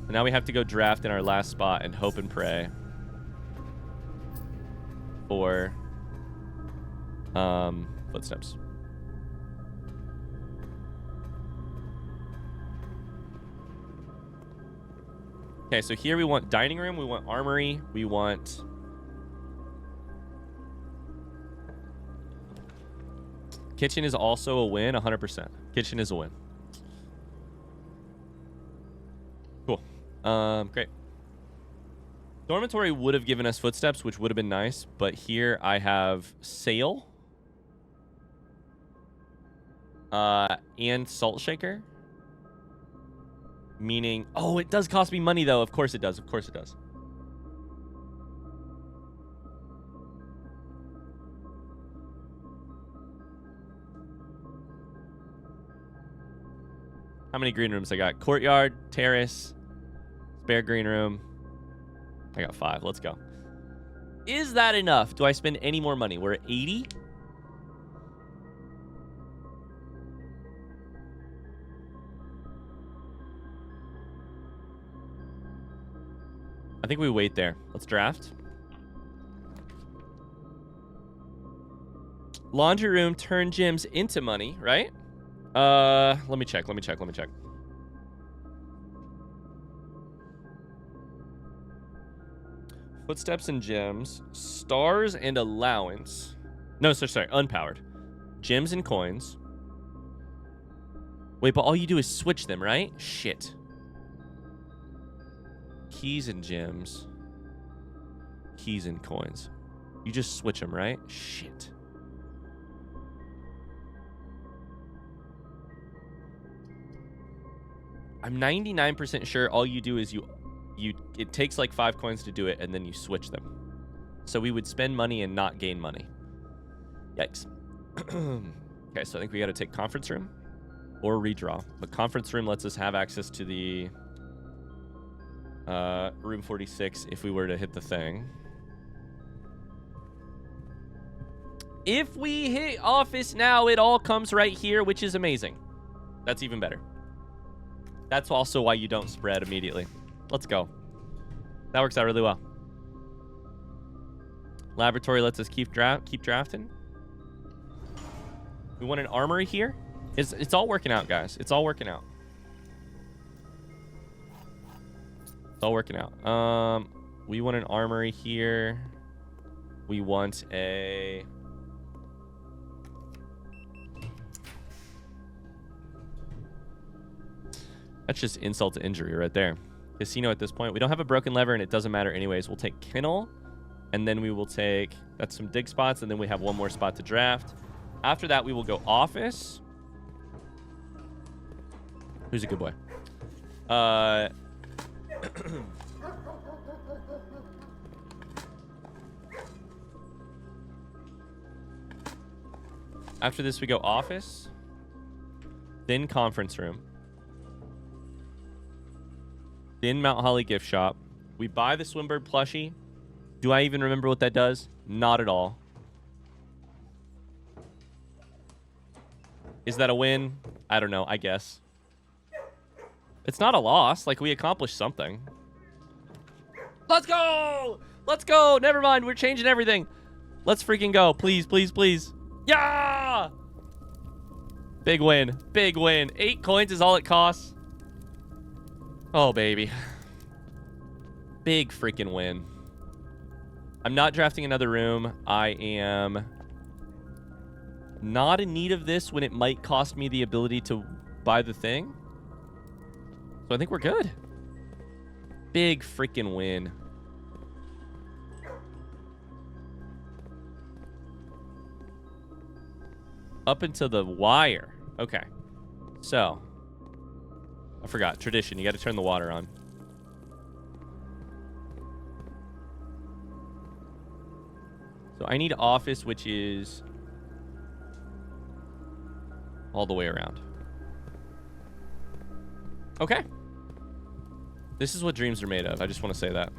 And now we have to go draft in our last spot and hope and pray for footsteps. Okay, so here we want dining room, we want armory, we want... Kitchen is also a win, 100%. Kitchen is a win. Cool. Great. Dormitory would have given us footsteps, which would have been nice, but here I have sail. And salt shaker. Meaning, oh, it does cost me money, though. Of course it does. Of course it does. How many green rooms I got? Courtyard, terrace, spare green room. I got 5. Let's go. Is that enough? Do I spend any more money? We're at 80. I think we wait there. Let's draft. Laundry room, turn gems into money, right? Let me check. Footsteps and gems. Stars and allowance. No, sorry. Unpowered. Gems and coins. Wait, but all you do is switch them, right? Shit. Keys and gems. Keys and coins. You just switch them, right? Shit. I'm 99% sure all you do is it takes like 5 coins to do it, and then you switch them. So we would spend money and not gain money. Yikes. Okay, so I think we got to take conference room or redraw. But conference room lets us have access to the room 46 if we were to hit the thing. If we hit office now, it all comes right here, which is amazing. That's even better. That's also why you don't spread immediately. Let's go. That works out really well. Laboratory lets us keep drafting. We want an armory here. It's all working out, guys. It's all working out. It's all working out. We want an armory here. We want a... That's just insult to injury right there. Casino at this point. We don't have a broken lever, and it doesn't matter anyways. We'll take kennel, and then we will take... That's some dig spots, and then we have one more spot to draft. After that, we will go office. Who's a good boy? After this, we go office. Then conference room. in Mount Holly gift shop. We buy the Swimbird plushie. Do I even remember what that does? Not at all. Is that a win? I don't know, I guess. It's not a loss. Like, we accomplished something. Let's go! Let's go! Never mind, we're changing everything. Let's freaking go. Please, please, please. Yeah! Big win. Big win. 8 coins is all it costs. Oh, baby. Big freaking win. I'm not drafting another room. I am not in need of this when it might cost me the ability to buy the thing. So I think we're good. Big freaking win. Up into the wire. Okay. So. I forgot. Tradition. You got to turn the water on. So I need office, which is all the way around. Okay. This is what dreams are made of. I just want to say that.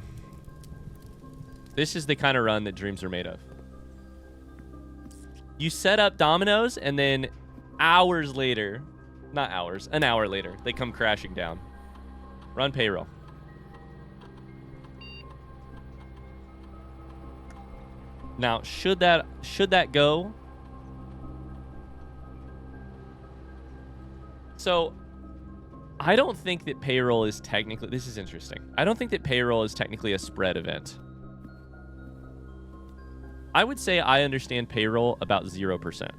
This is the kind of run that dreams are made of. You set up dominoes, and then hours later, not hours, an hour later, they come crashing down. Run payroll. Now, should that go? So, I don't think that payroll is technically... This is interesting. I don't think that payroll is technically a spread event. I would say I understand payroll about 0%.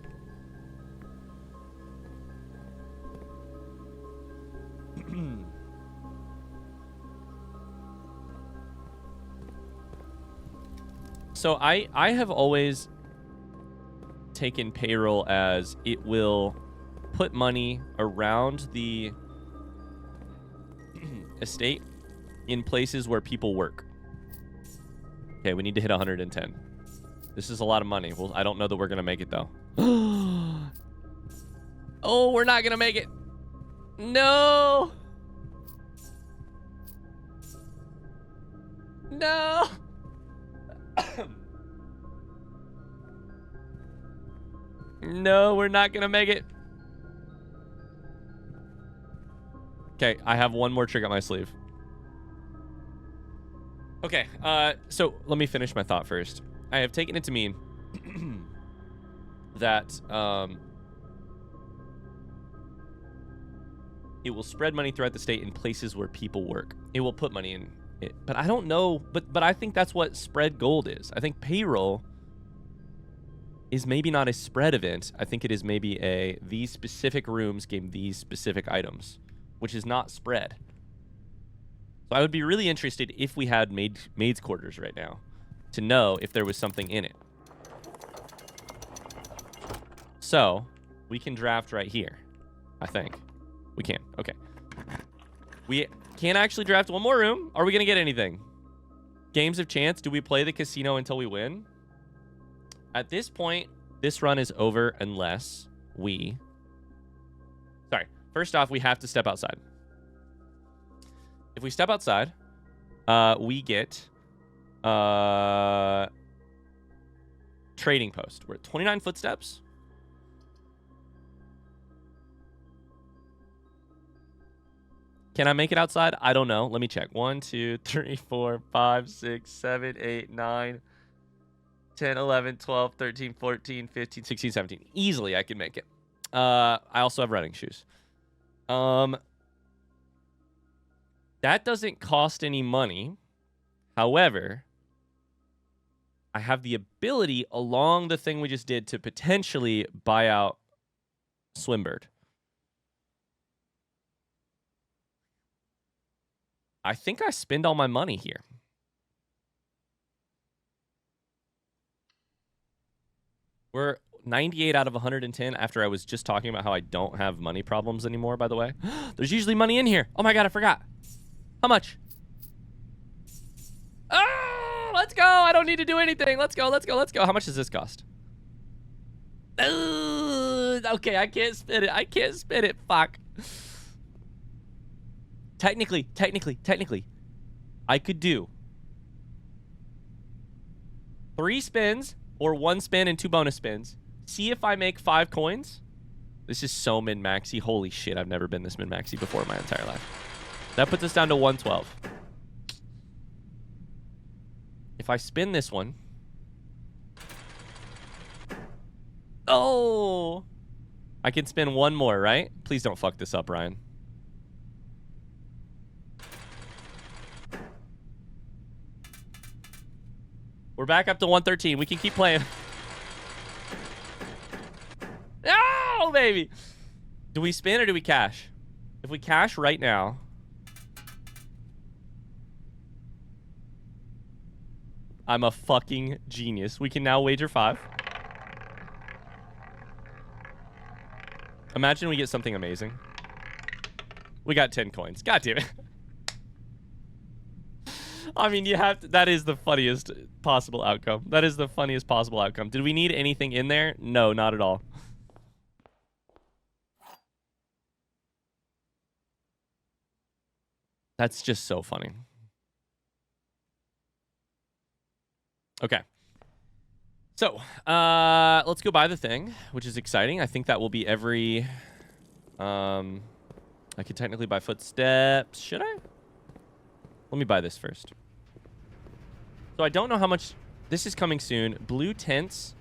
So I have always taken payroll as it will put money around the estate in places where people work. Okay, we need to hit 110. This is a lot of money. Well, I don't know that we're going to make it, though. Oh, we're not going to make it. No. No. No, we're not going to make it. Okay, I have one more trick up my sleeve. Okay, so let me finish my thought first. I have taken it to mean that it will spread money throughout the state in places where people work. It will put money in it. But I don't know, but I think that's what spread gold is. I think payroll is maybe not a spread event. I think it is maybe these specific rooms gave these specific items, which is not spread. So I would be really interested if we had maid's quarters right now to know if there was something in it. So we can draft right here. I think we can. Okay. We can actually draft one more room. Are we going to get anything? Games of chance. Do we play the casino until we win? At this point, this run is over unless we... Sorry. First off, we have to step outside. If we step outside, we get trading post. We're at 29 footsteps. Can I make it outside? I don't know. Let me check. 1, 2, 3, 4, 5, 6, 7, 8, 9, 10, 11, 12, 13, 14, 15, 16, 17. Easily, I can make it. I also have running shoes. That doesn't cost any money. However, I have the ability along the thing we just did to potentially buy out Swimbird. I think I spend all my money here. We're 98 out of 110 after I was just talking about how I don't have money problems anymore, by the way. There's usually money in here. Oh my God, I forgot. How much? Oh, let's go. I don't need to do anything. Let's go, let's go, let's go. How much does this cost? Okay, I can't spin it. I can't spin it. Fuck. Technically, I could do 3 spins or 1 spin and 2 bonus spins. See if I make 5 coins. This is so min-maxy. Holy shit, I've never been this min-maxy before in my entire life. That puts us down to 112. If I spin this one... Oh! I can spin 1 more, right? Please don't fuck this up, Ryan. We're back up to 113. We can keep playing. Oh, baby! Do we spin or do we cash? If we cash right now... I'm a fucking genius. We can now wager 5. Imagine we get something amazing. We got 10 coins. God damn it. I mean, you have to, that is the funniest possible outcome. That is the funniest possible outcome. Did we need anything in there? No, not at all. That's just so funny. Okay. So, let's go buy the thing, which is exciting. I think that will be every... I could technically buy footsteps. Should I? Let me buy this first. So I don't know how much... This is coming soon. Blue tents.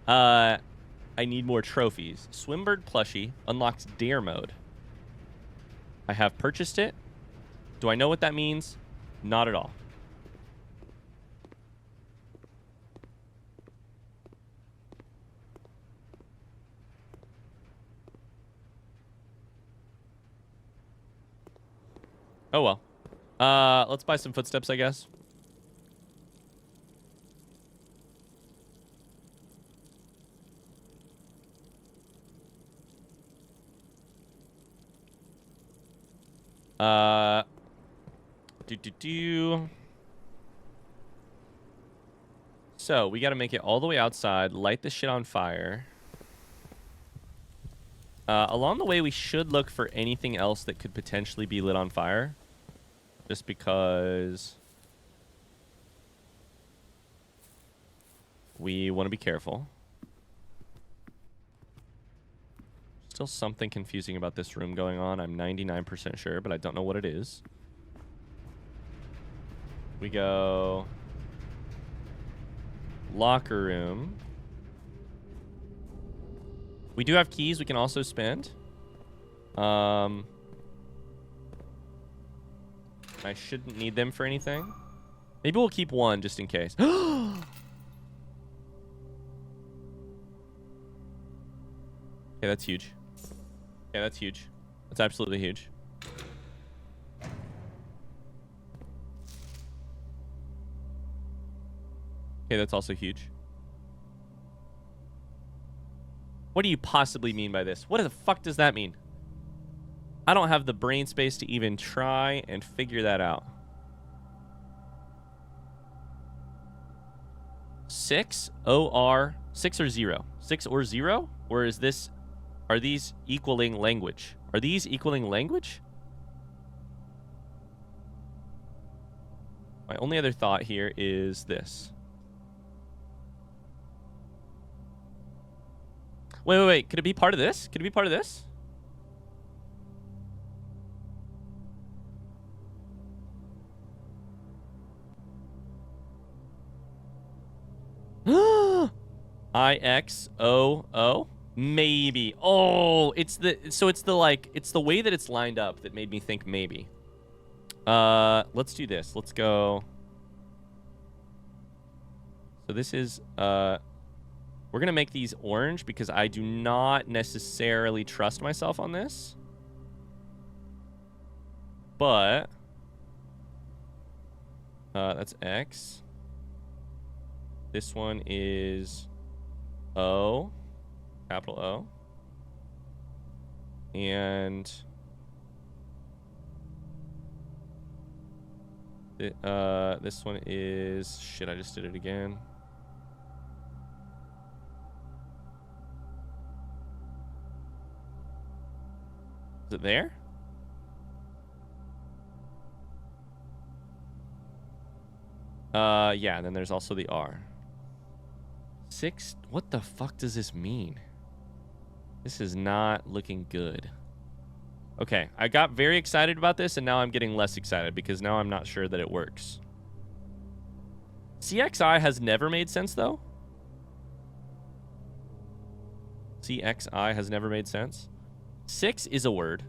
I need more trophies. Swimbird plushie unlocks dare mode. I have purchased it. Do I know what that means? Not at all. Oh, well. Let's buy some footsteps, I guess. So, we gotta make it all the way outside, light this shit on fire. Along the way, we should look for anything else that could potentially be lit on fire. Just because we want to be careful. Still something confusing about this room going on. I'm 99% sure, but I don't know what it is. We go... Locker room. We do have keys we can also spend. I shouldn't need them for anything. Maybe we'll keep 1 just in case. Okay, that's huge. Yeah, that's huge. That's absolutely huge. Okay, that's also huge. What do you possibly mean by this? What the fuck does that mean? I don't have the brain space to even try and figure that out. 6 OR 6 or 0? 6 or 0? Or is this... Are these equaling language? Are these equaling language? My only other thought here is this. Wait. Could it be part of this? Could it be part of this? IXOO? Maybe. Oh, it's the... So it's the, like... It's the way that it's lined up that made me think maybe. Let's do this. Let's go... So this is... We're gonna make these orange because I do not necessarily trust myself on this. But... that's X. This one is O, capital O. And this one is... Shit, I just did it again. Is it there? Yeah, and then there's also the R. 6. What the fuck does this mean? This is not looking good. Okay, I got very excited about this, and now I'm getting less excited because now I'm not sure that it works. CXI has never made sense, though. CXI has never made sense. 6 is a word.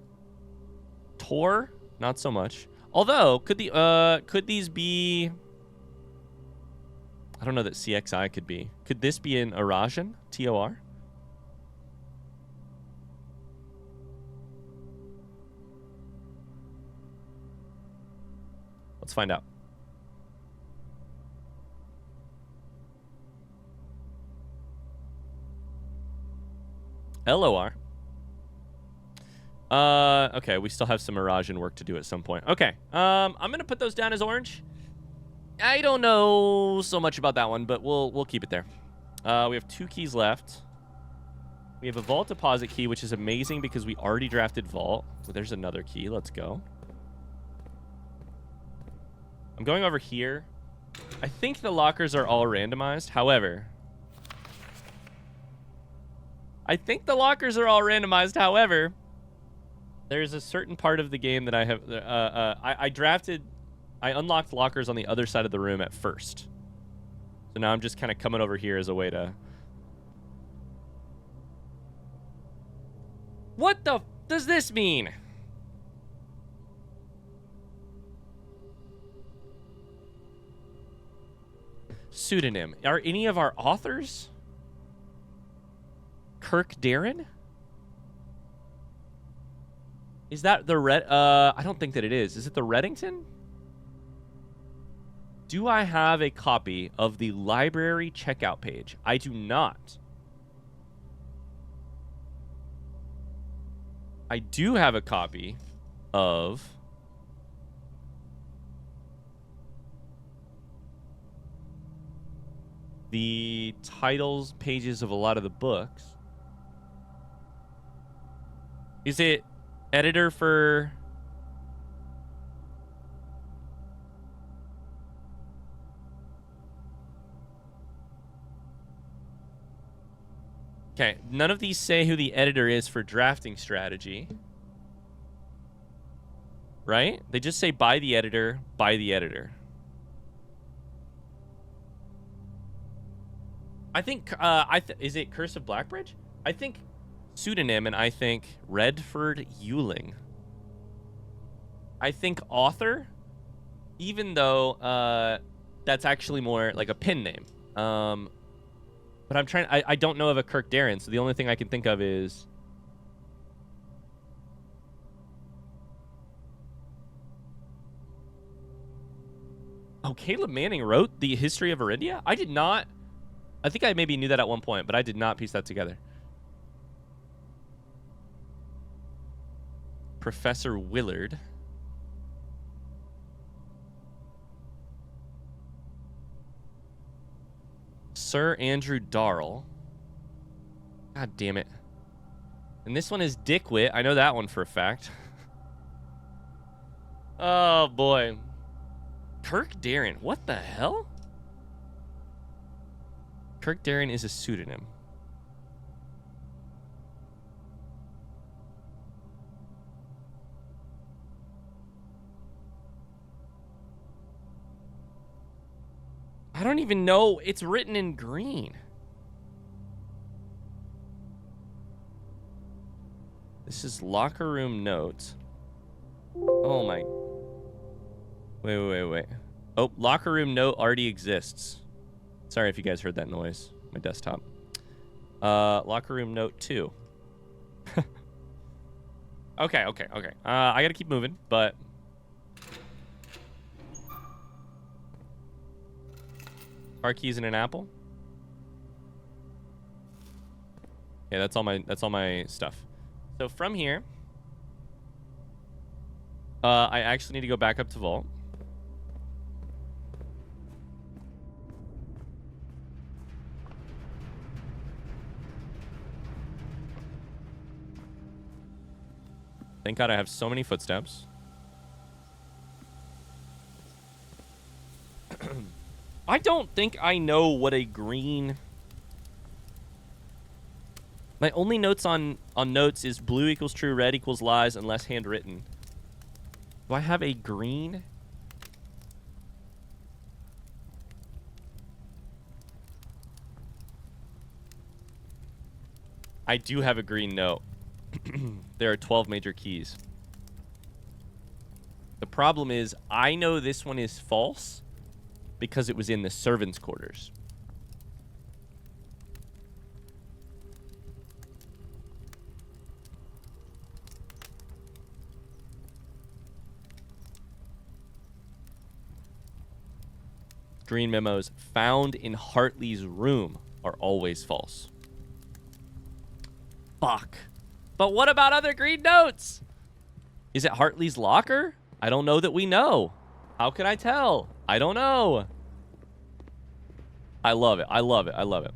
Tor, not so much. Although, could these be... I don't know that CXI could be. Could this be an Arajan? T-O-R? Let's find out. L-O-R. Okay, we still have some Arajan work to do at some point. Okay, I'm gonna put those down as orange. I don't know so much about that one, but we'll keep it there. We have 2 keys left. We have a vault deposit key, which is amazing because we already drafted vault. Well, there's another key. Let's go. I'm going over here. I think the lockers are all randomized. However, there's a certain part of the game that I have... I unlocked lockers on the other side of the room at first. So now I'm just kind of coming over here as a way to... What the does this mean? Pseudonym. Are any of our authors? Kirk Darren? Is that the I don't think that it is. Is it the Reddington? Do I have a copy of the library checkout page? I do not. I do have a copy of the titles pages of a lot of the books. Is it editor for... Okay, none of these say who the editor is for drafting strategy. Right? They just say by the editor, by the editor. I think, is it Curse of Blackbridge? I think pseudonym, and I think Redford Ewing. I think author, even though that's actually more like a pen name. But I'm trying, I don't know of a Kirk Darren, so the only thing I can think of is... Oh, Caleb Manning wrote the history of Arindia? I did not... I think I maybe knew that at one point, but I did not piece that together. Professor Willard. Sir Andrew Darrell. God damn it. And this one is Dickwit. I know that one for a fact. Oh, boy. Kirk Darren. What the hell? Kirk Darren is a pseudonym. I don't even know. It's written in green. This is locker room notes. Oh my. Wait. Oh, locker room note already exists. Sorry if you guys heard that noise. My desktop. Locker room note 2. Okay. I gotta keep moving, but... Car keys and an apple? Okay, that's all my stuff. So from here... I actually need to go back up to Vault. Thank God I have so many footsteps. I don't think I know what a green... My only notes on notes is blue equals true, red equals lies, unless handwritten. Do I have a green? I do have a green note. There are 12 major keys. The problem is, I know this one is false because it was in the servants' quarters. Green memos found in Hartley's room are always false. Fuck. But what about other green notes? Is it Hartley's locker? I don't know that we know. How can I tell? I don't know. I love it. I love it. I love it.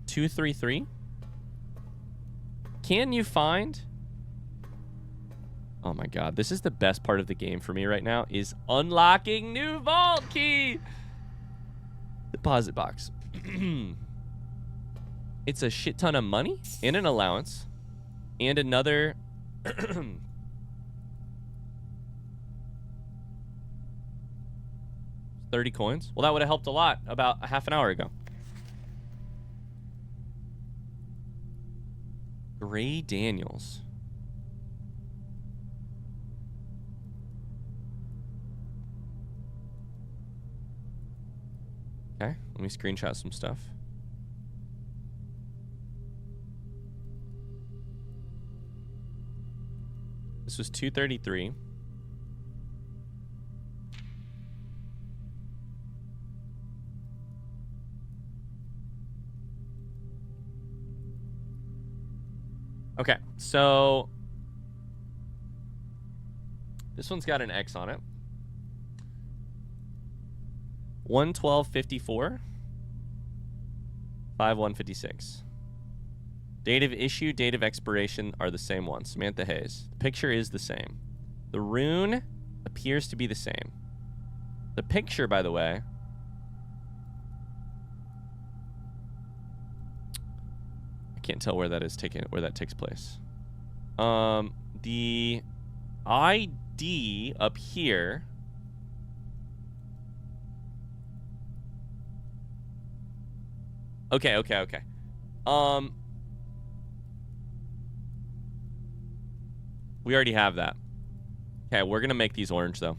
233. Can you find... Oh my god, this is the best part of the game for me right now, is unlocking new vault key. Deposit box. It's a shit ton of money and an allowance and another 30 coins. Well, that would have helped a lot about a half an hour ago. Gray Daniels. Okay, let me screenshot some stuff. This was 233. Okay, so this one's got an X on it. 112.54, 5156. Date of issue, date of expiration are the same ones. Samantha Hayes. The picture is the same. The rune appears to be the same. The picture, by the way, I can't tell where that is taken, where that takes place. The ID up here. Okay. We already have that. Okay, we're gonna make these orange though,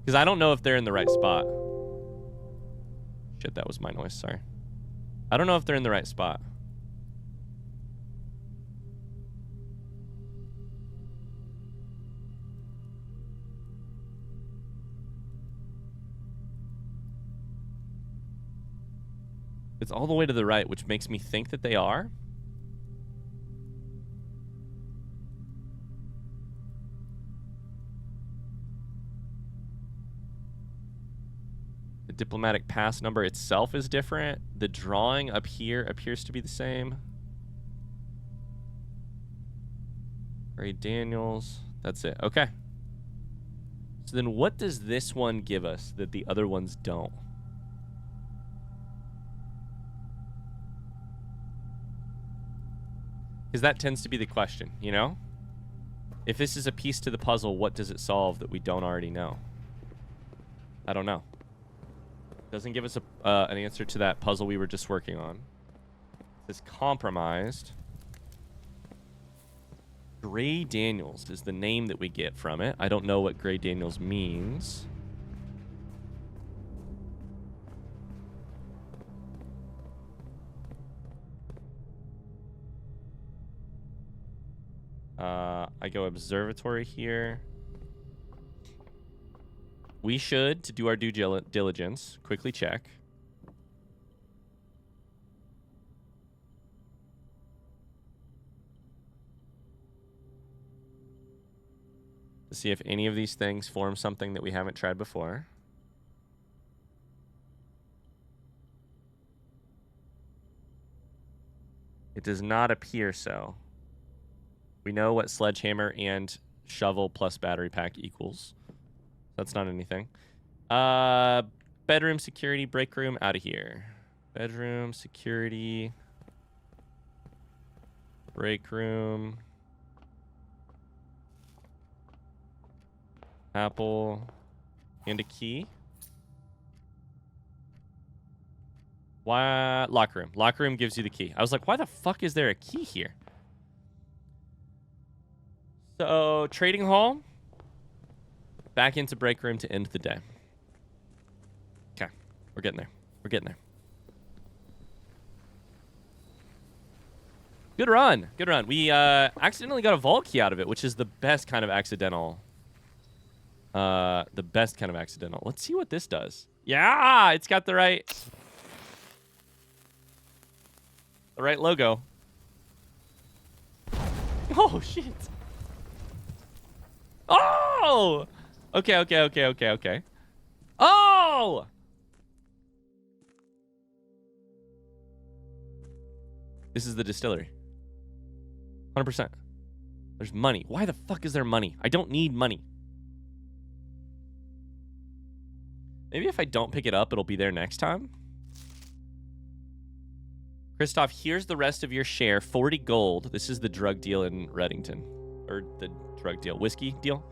because I don't know if they're in the right spot. Shit, that was my noise. Sorry. I don't know if they're in the right spot. It's all the way to the right, which makes me think that they are. The diplomatic pass number itself is different. The drawing up here appears to be the same. Ray Daniels. That's it. Okay. So then what does this one give us that the other ones don't? Because that tends to be the question, you know? If this is a piece to the puzzle, what does it solve that we don't already know? I don't know. Doesn't give us an answer to that puzzle we were just working on. It's compromised. Gray Daniels is the name that we get from it. I don't know what Gray Daniels means. I go observatory here. We should, to do our due diligence, quickly check. To see if any of these things form something that we haven't tried before. It does not appear so. We know what sledgehammer and shovel plus battery pack equals. That's not anything. Bedroom security, break room, out of here. Bedroom security, break room, apple, and a key. Why? Locker room. Locker room gives you the key. I was like, why the fuck is there a key here? So, trading hall. Back into break room to end the day. Okay. We're getting there. We're getting there. Good run. Good run. We accidentally got a vault key out of it, which is the best kind of accidental. The best kind of accidental. Let's see what this does. Yeah, it's got the right logo. Oh, shit. Oh! Okay. Oh! This is the distillery. 100%. There's money. Why the fuck is there money? I don't need money. Maybe if I don't pick it up, it'll be there next time. Christoph, here's the rest of your share. 40 gold. This is the drug deal in Reddington. Or the drug deal. Whiskey deal.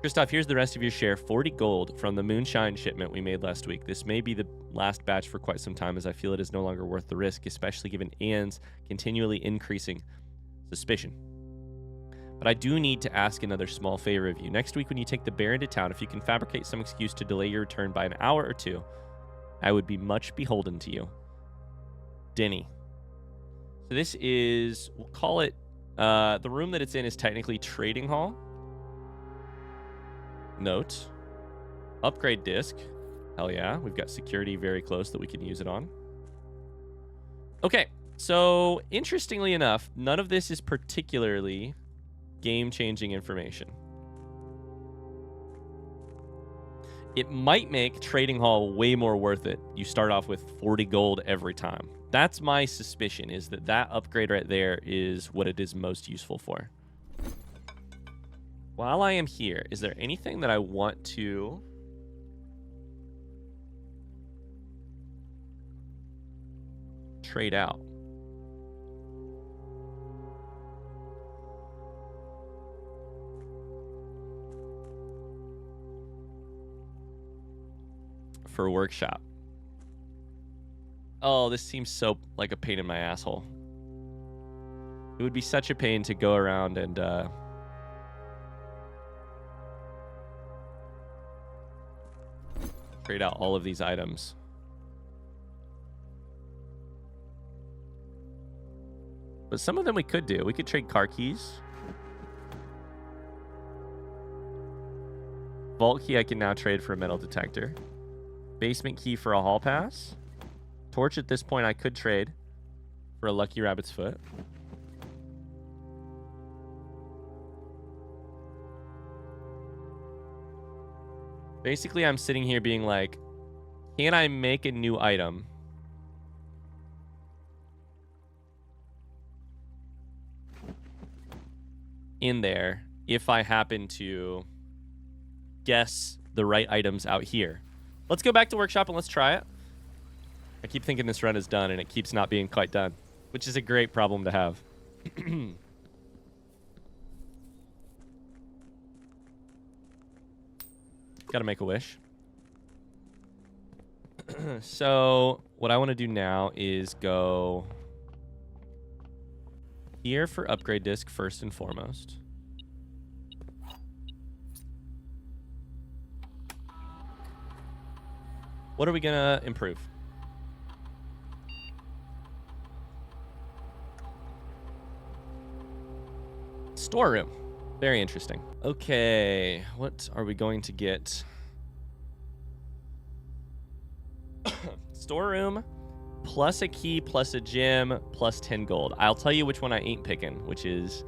Christoph, here's the rest of your share. 40 gold from the moonshine shipment we made last week. This may be the last batch for quite some time, as I feel it is no longer worth the risk, especially given Anne's continually increasing suspicion. But I do need to ask another small favor of you. Next week when you take the bear into town, if you can fabricate some excuse to delay your return by an hour or two, I would be much beholden to you. Denny. So this is, we'll call it, the room that it's in is technically trading hall. Note. Upgrade disc. Hell yeah. We've got security very close that we can use it on. Okay. So, interestingly enough, none of this is particularly game-changing information. It might make trading hall way more worth it. You start off with 40 gold every time. That's my suspicion, is that that upgrade right there is what it is most useful for. While I am here, is there anything that I want to trade out? For a workshop. Oh, this seems so like a pain in my asshole. It would be such a pain to go around and trade out all of these items. But some of them we could do. We could trade car keys. Vault key I can now trade for a metal detector. Basement key for a hall pass. Torch at this point I could trade for a lucky rabbit's foot. Basically, I'm sitting here being like, can I make a new item in there if I happen to guess the right items out here? Let's go back to workshop and let's try it. I keep thinking this run is done, and it keeps not being quite done, which is a great problem to have. Gotta make a wish. So, what I want to do now is go here for upgrade disc first and foremost. What are we gonna improve? Storeroom. Very interesting. Okay, what are we going to get? Storeroom plus a key plus a gem plus 10 gold. I'll tell you which one I ain't picking, which is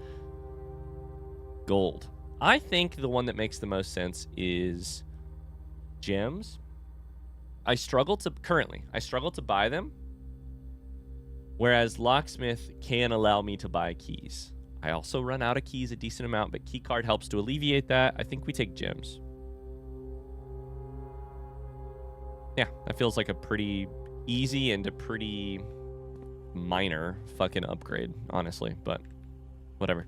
gold. I think the one that makes the most sense is gems. I struggle to buy them, whereas locksmith can allow me to buy keys. I also run out of keys a decent amount, but key card helps to alleviate that. I think we take gems. Yeah, that feels like a pretty easy and a pretty minor fucking upgrade, honestly, but whatever.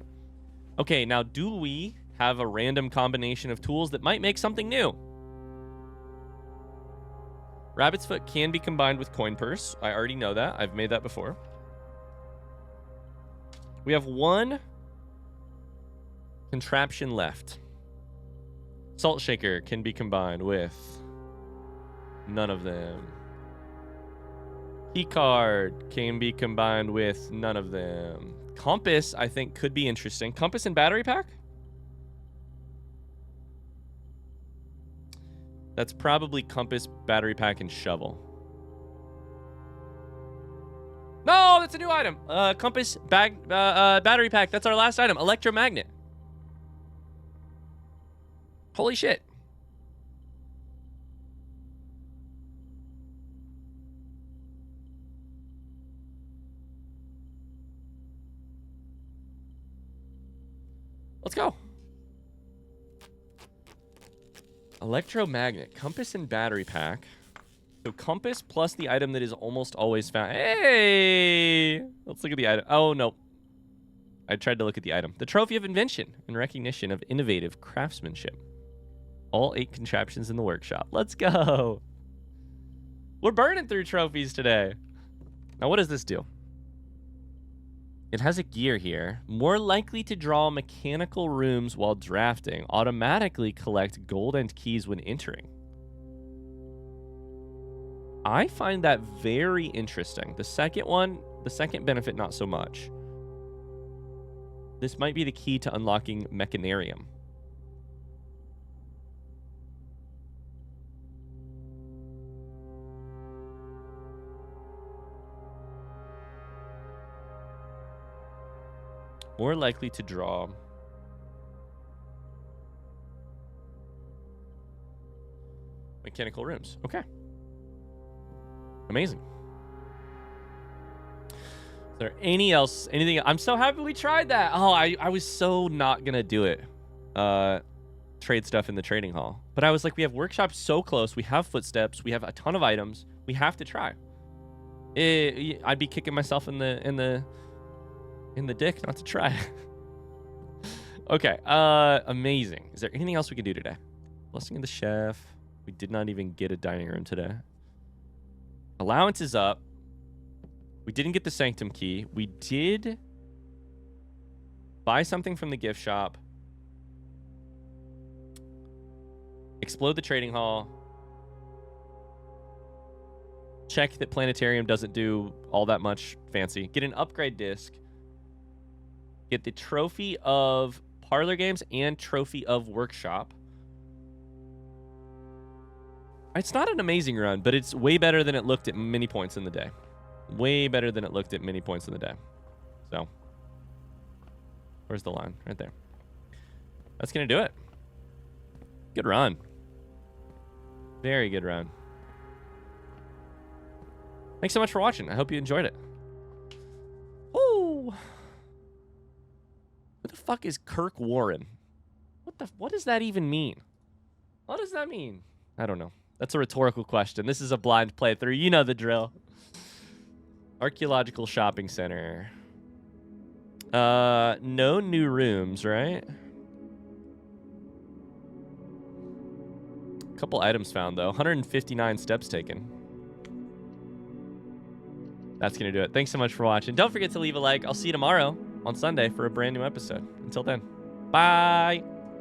Okay, now do we have a random combination of tools that might make something new? Rabbit's Foot can be combined with Coin Purse. I already know that. I've made that before. We have one contraption left. Salt Shaker can be combined with none of them. Key Card can be combined with none of them. Compass, I think, could be interesting. Compass and Battery Pack? That's probably Compass, Battery Pack, and Shovel. No, that's a new item. Compass, Battery Pack. That's our last item. Electromagnet. Holy shit. Let's go. Electromagnet, Compass, and Battery Pack. So Compass plus the item that is almost always found. Hey! Let's look at the item. Oh, no. I tried to look at the item. The Trophy of Invention in recognition of innovative craftsmanship. All 8 contraptions in the workshop. Let's go. We're burning through trophies today. Now, what does this do? It has a gear here. More likely to draw mechanical rooms while drafting. Automatically collect gold and keys when entering. I find that very interesting. The second one, the second benefit, not so much. This might be the key to unlocking Mechanarium. More likely to draw mechanical rooms. Okay. Amazing. Is there anything? I'm so happy we tried that. Oh, I was so not going to do it. Trade stuff in the trading hall. But I was like, we have workshops so close. We have footsteps. We have a ton of items. We have to try. I'd be kicking myself in the dick not to try. Okay. Amazing. Is there anything else we can do today? Blessing of the Chef. We did not even get a dining room today. Allowance is up. We didn't get the Sanctum key. We did buy something from the gift shop. Explode the trading hall. Check that Planetarium doesn't do all that much fancy. Get an upgrade disc. Get the trophy of Parlor Games and trophy of Workshop. It's not an amazing run, but it's way better than it looked at many points in the day. Way better than it looked at many points in the day. So, where's the line? Right there. That's going to do it. Good run. Very good run. Thanks so much for watching. I hope you enjoyed it. Ooh. Who the fuck is Kirk Warren? What does that even mean? What does that mean? I don't know. That's a rhetorical question. This is a blind playthrough. You know the drill. Archaeological Shopping Center. No new rooms, right? A couple items found, though. 159 steps taken. That's going to do it. Thanks so much for watching. Don't forget to leave a like. I'll see you tomorrow on Sunday for a brand new episode. Until then, bye.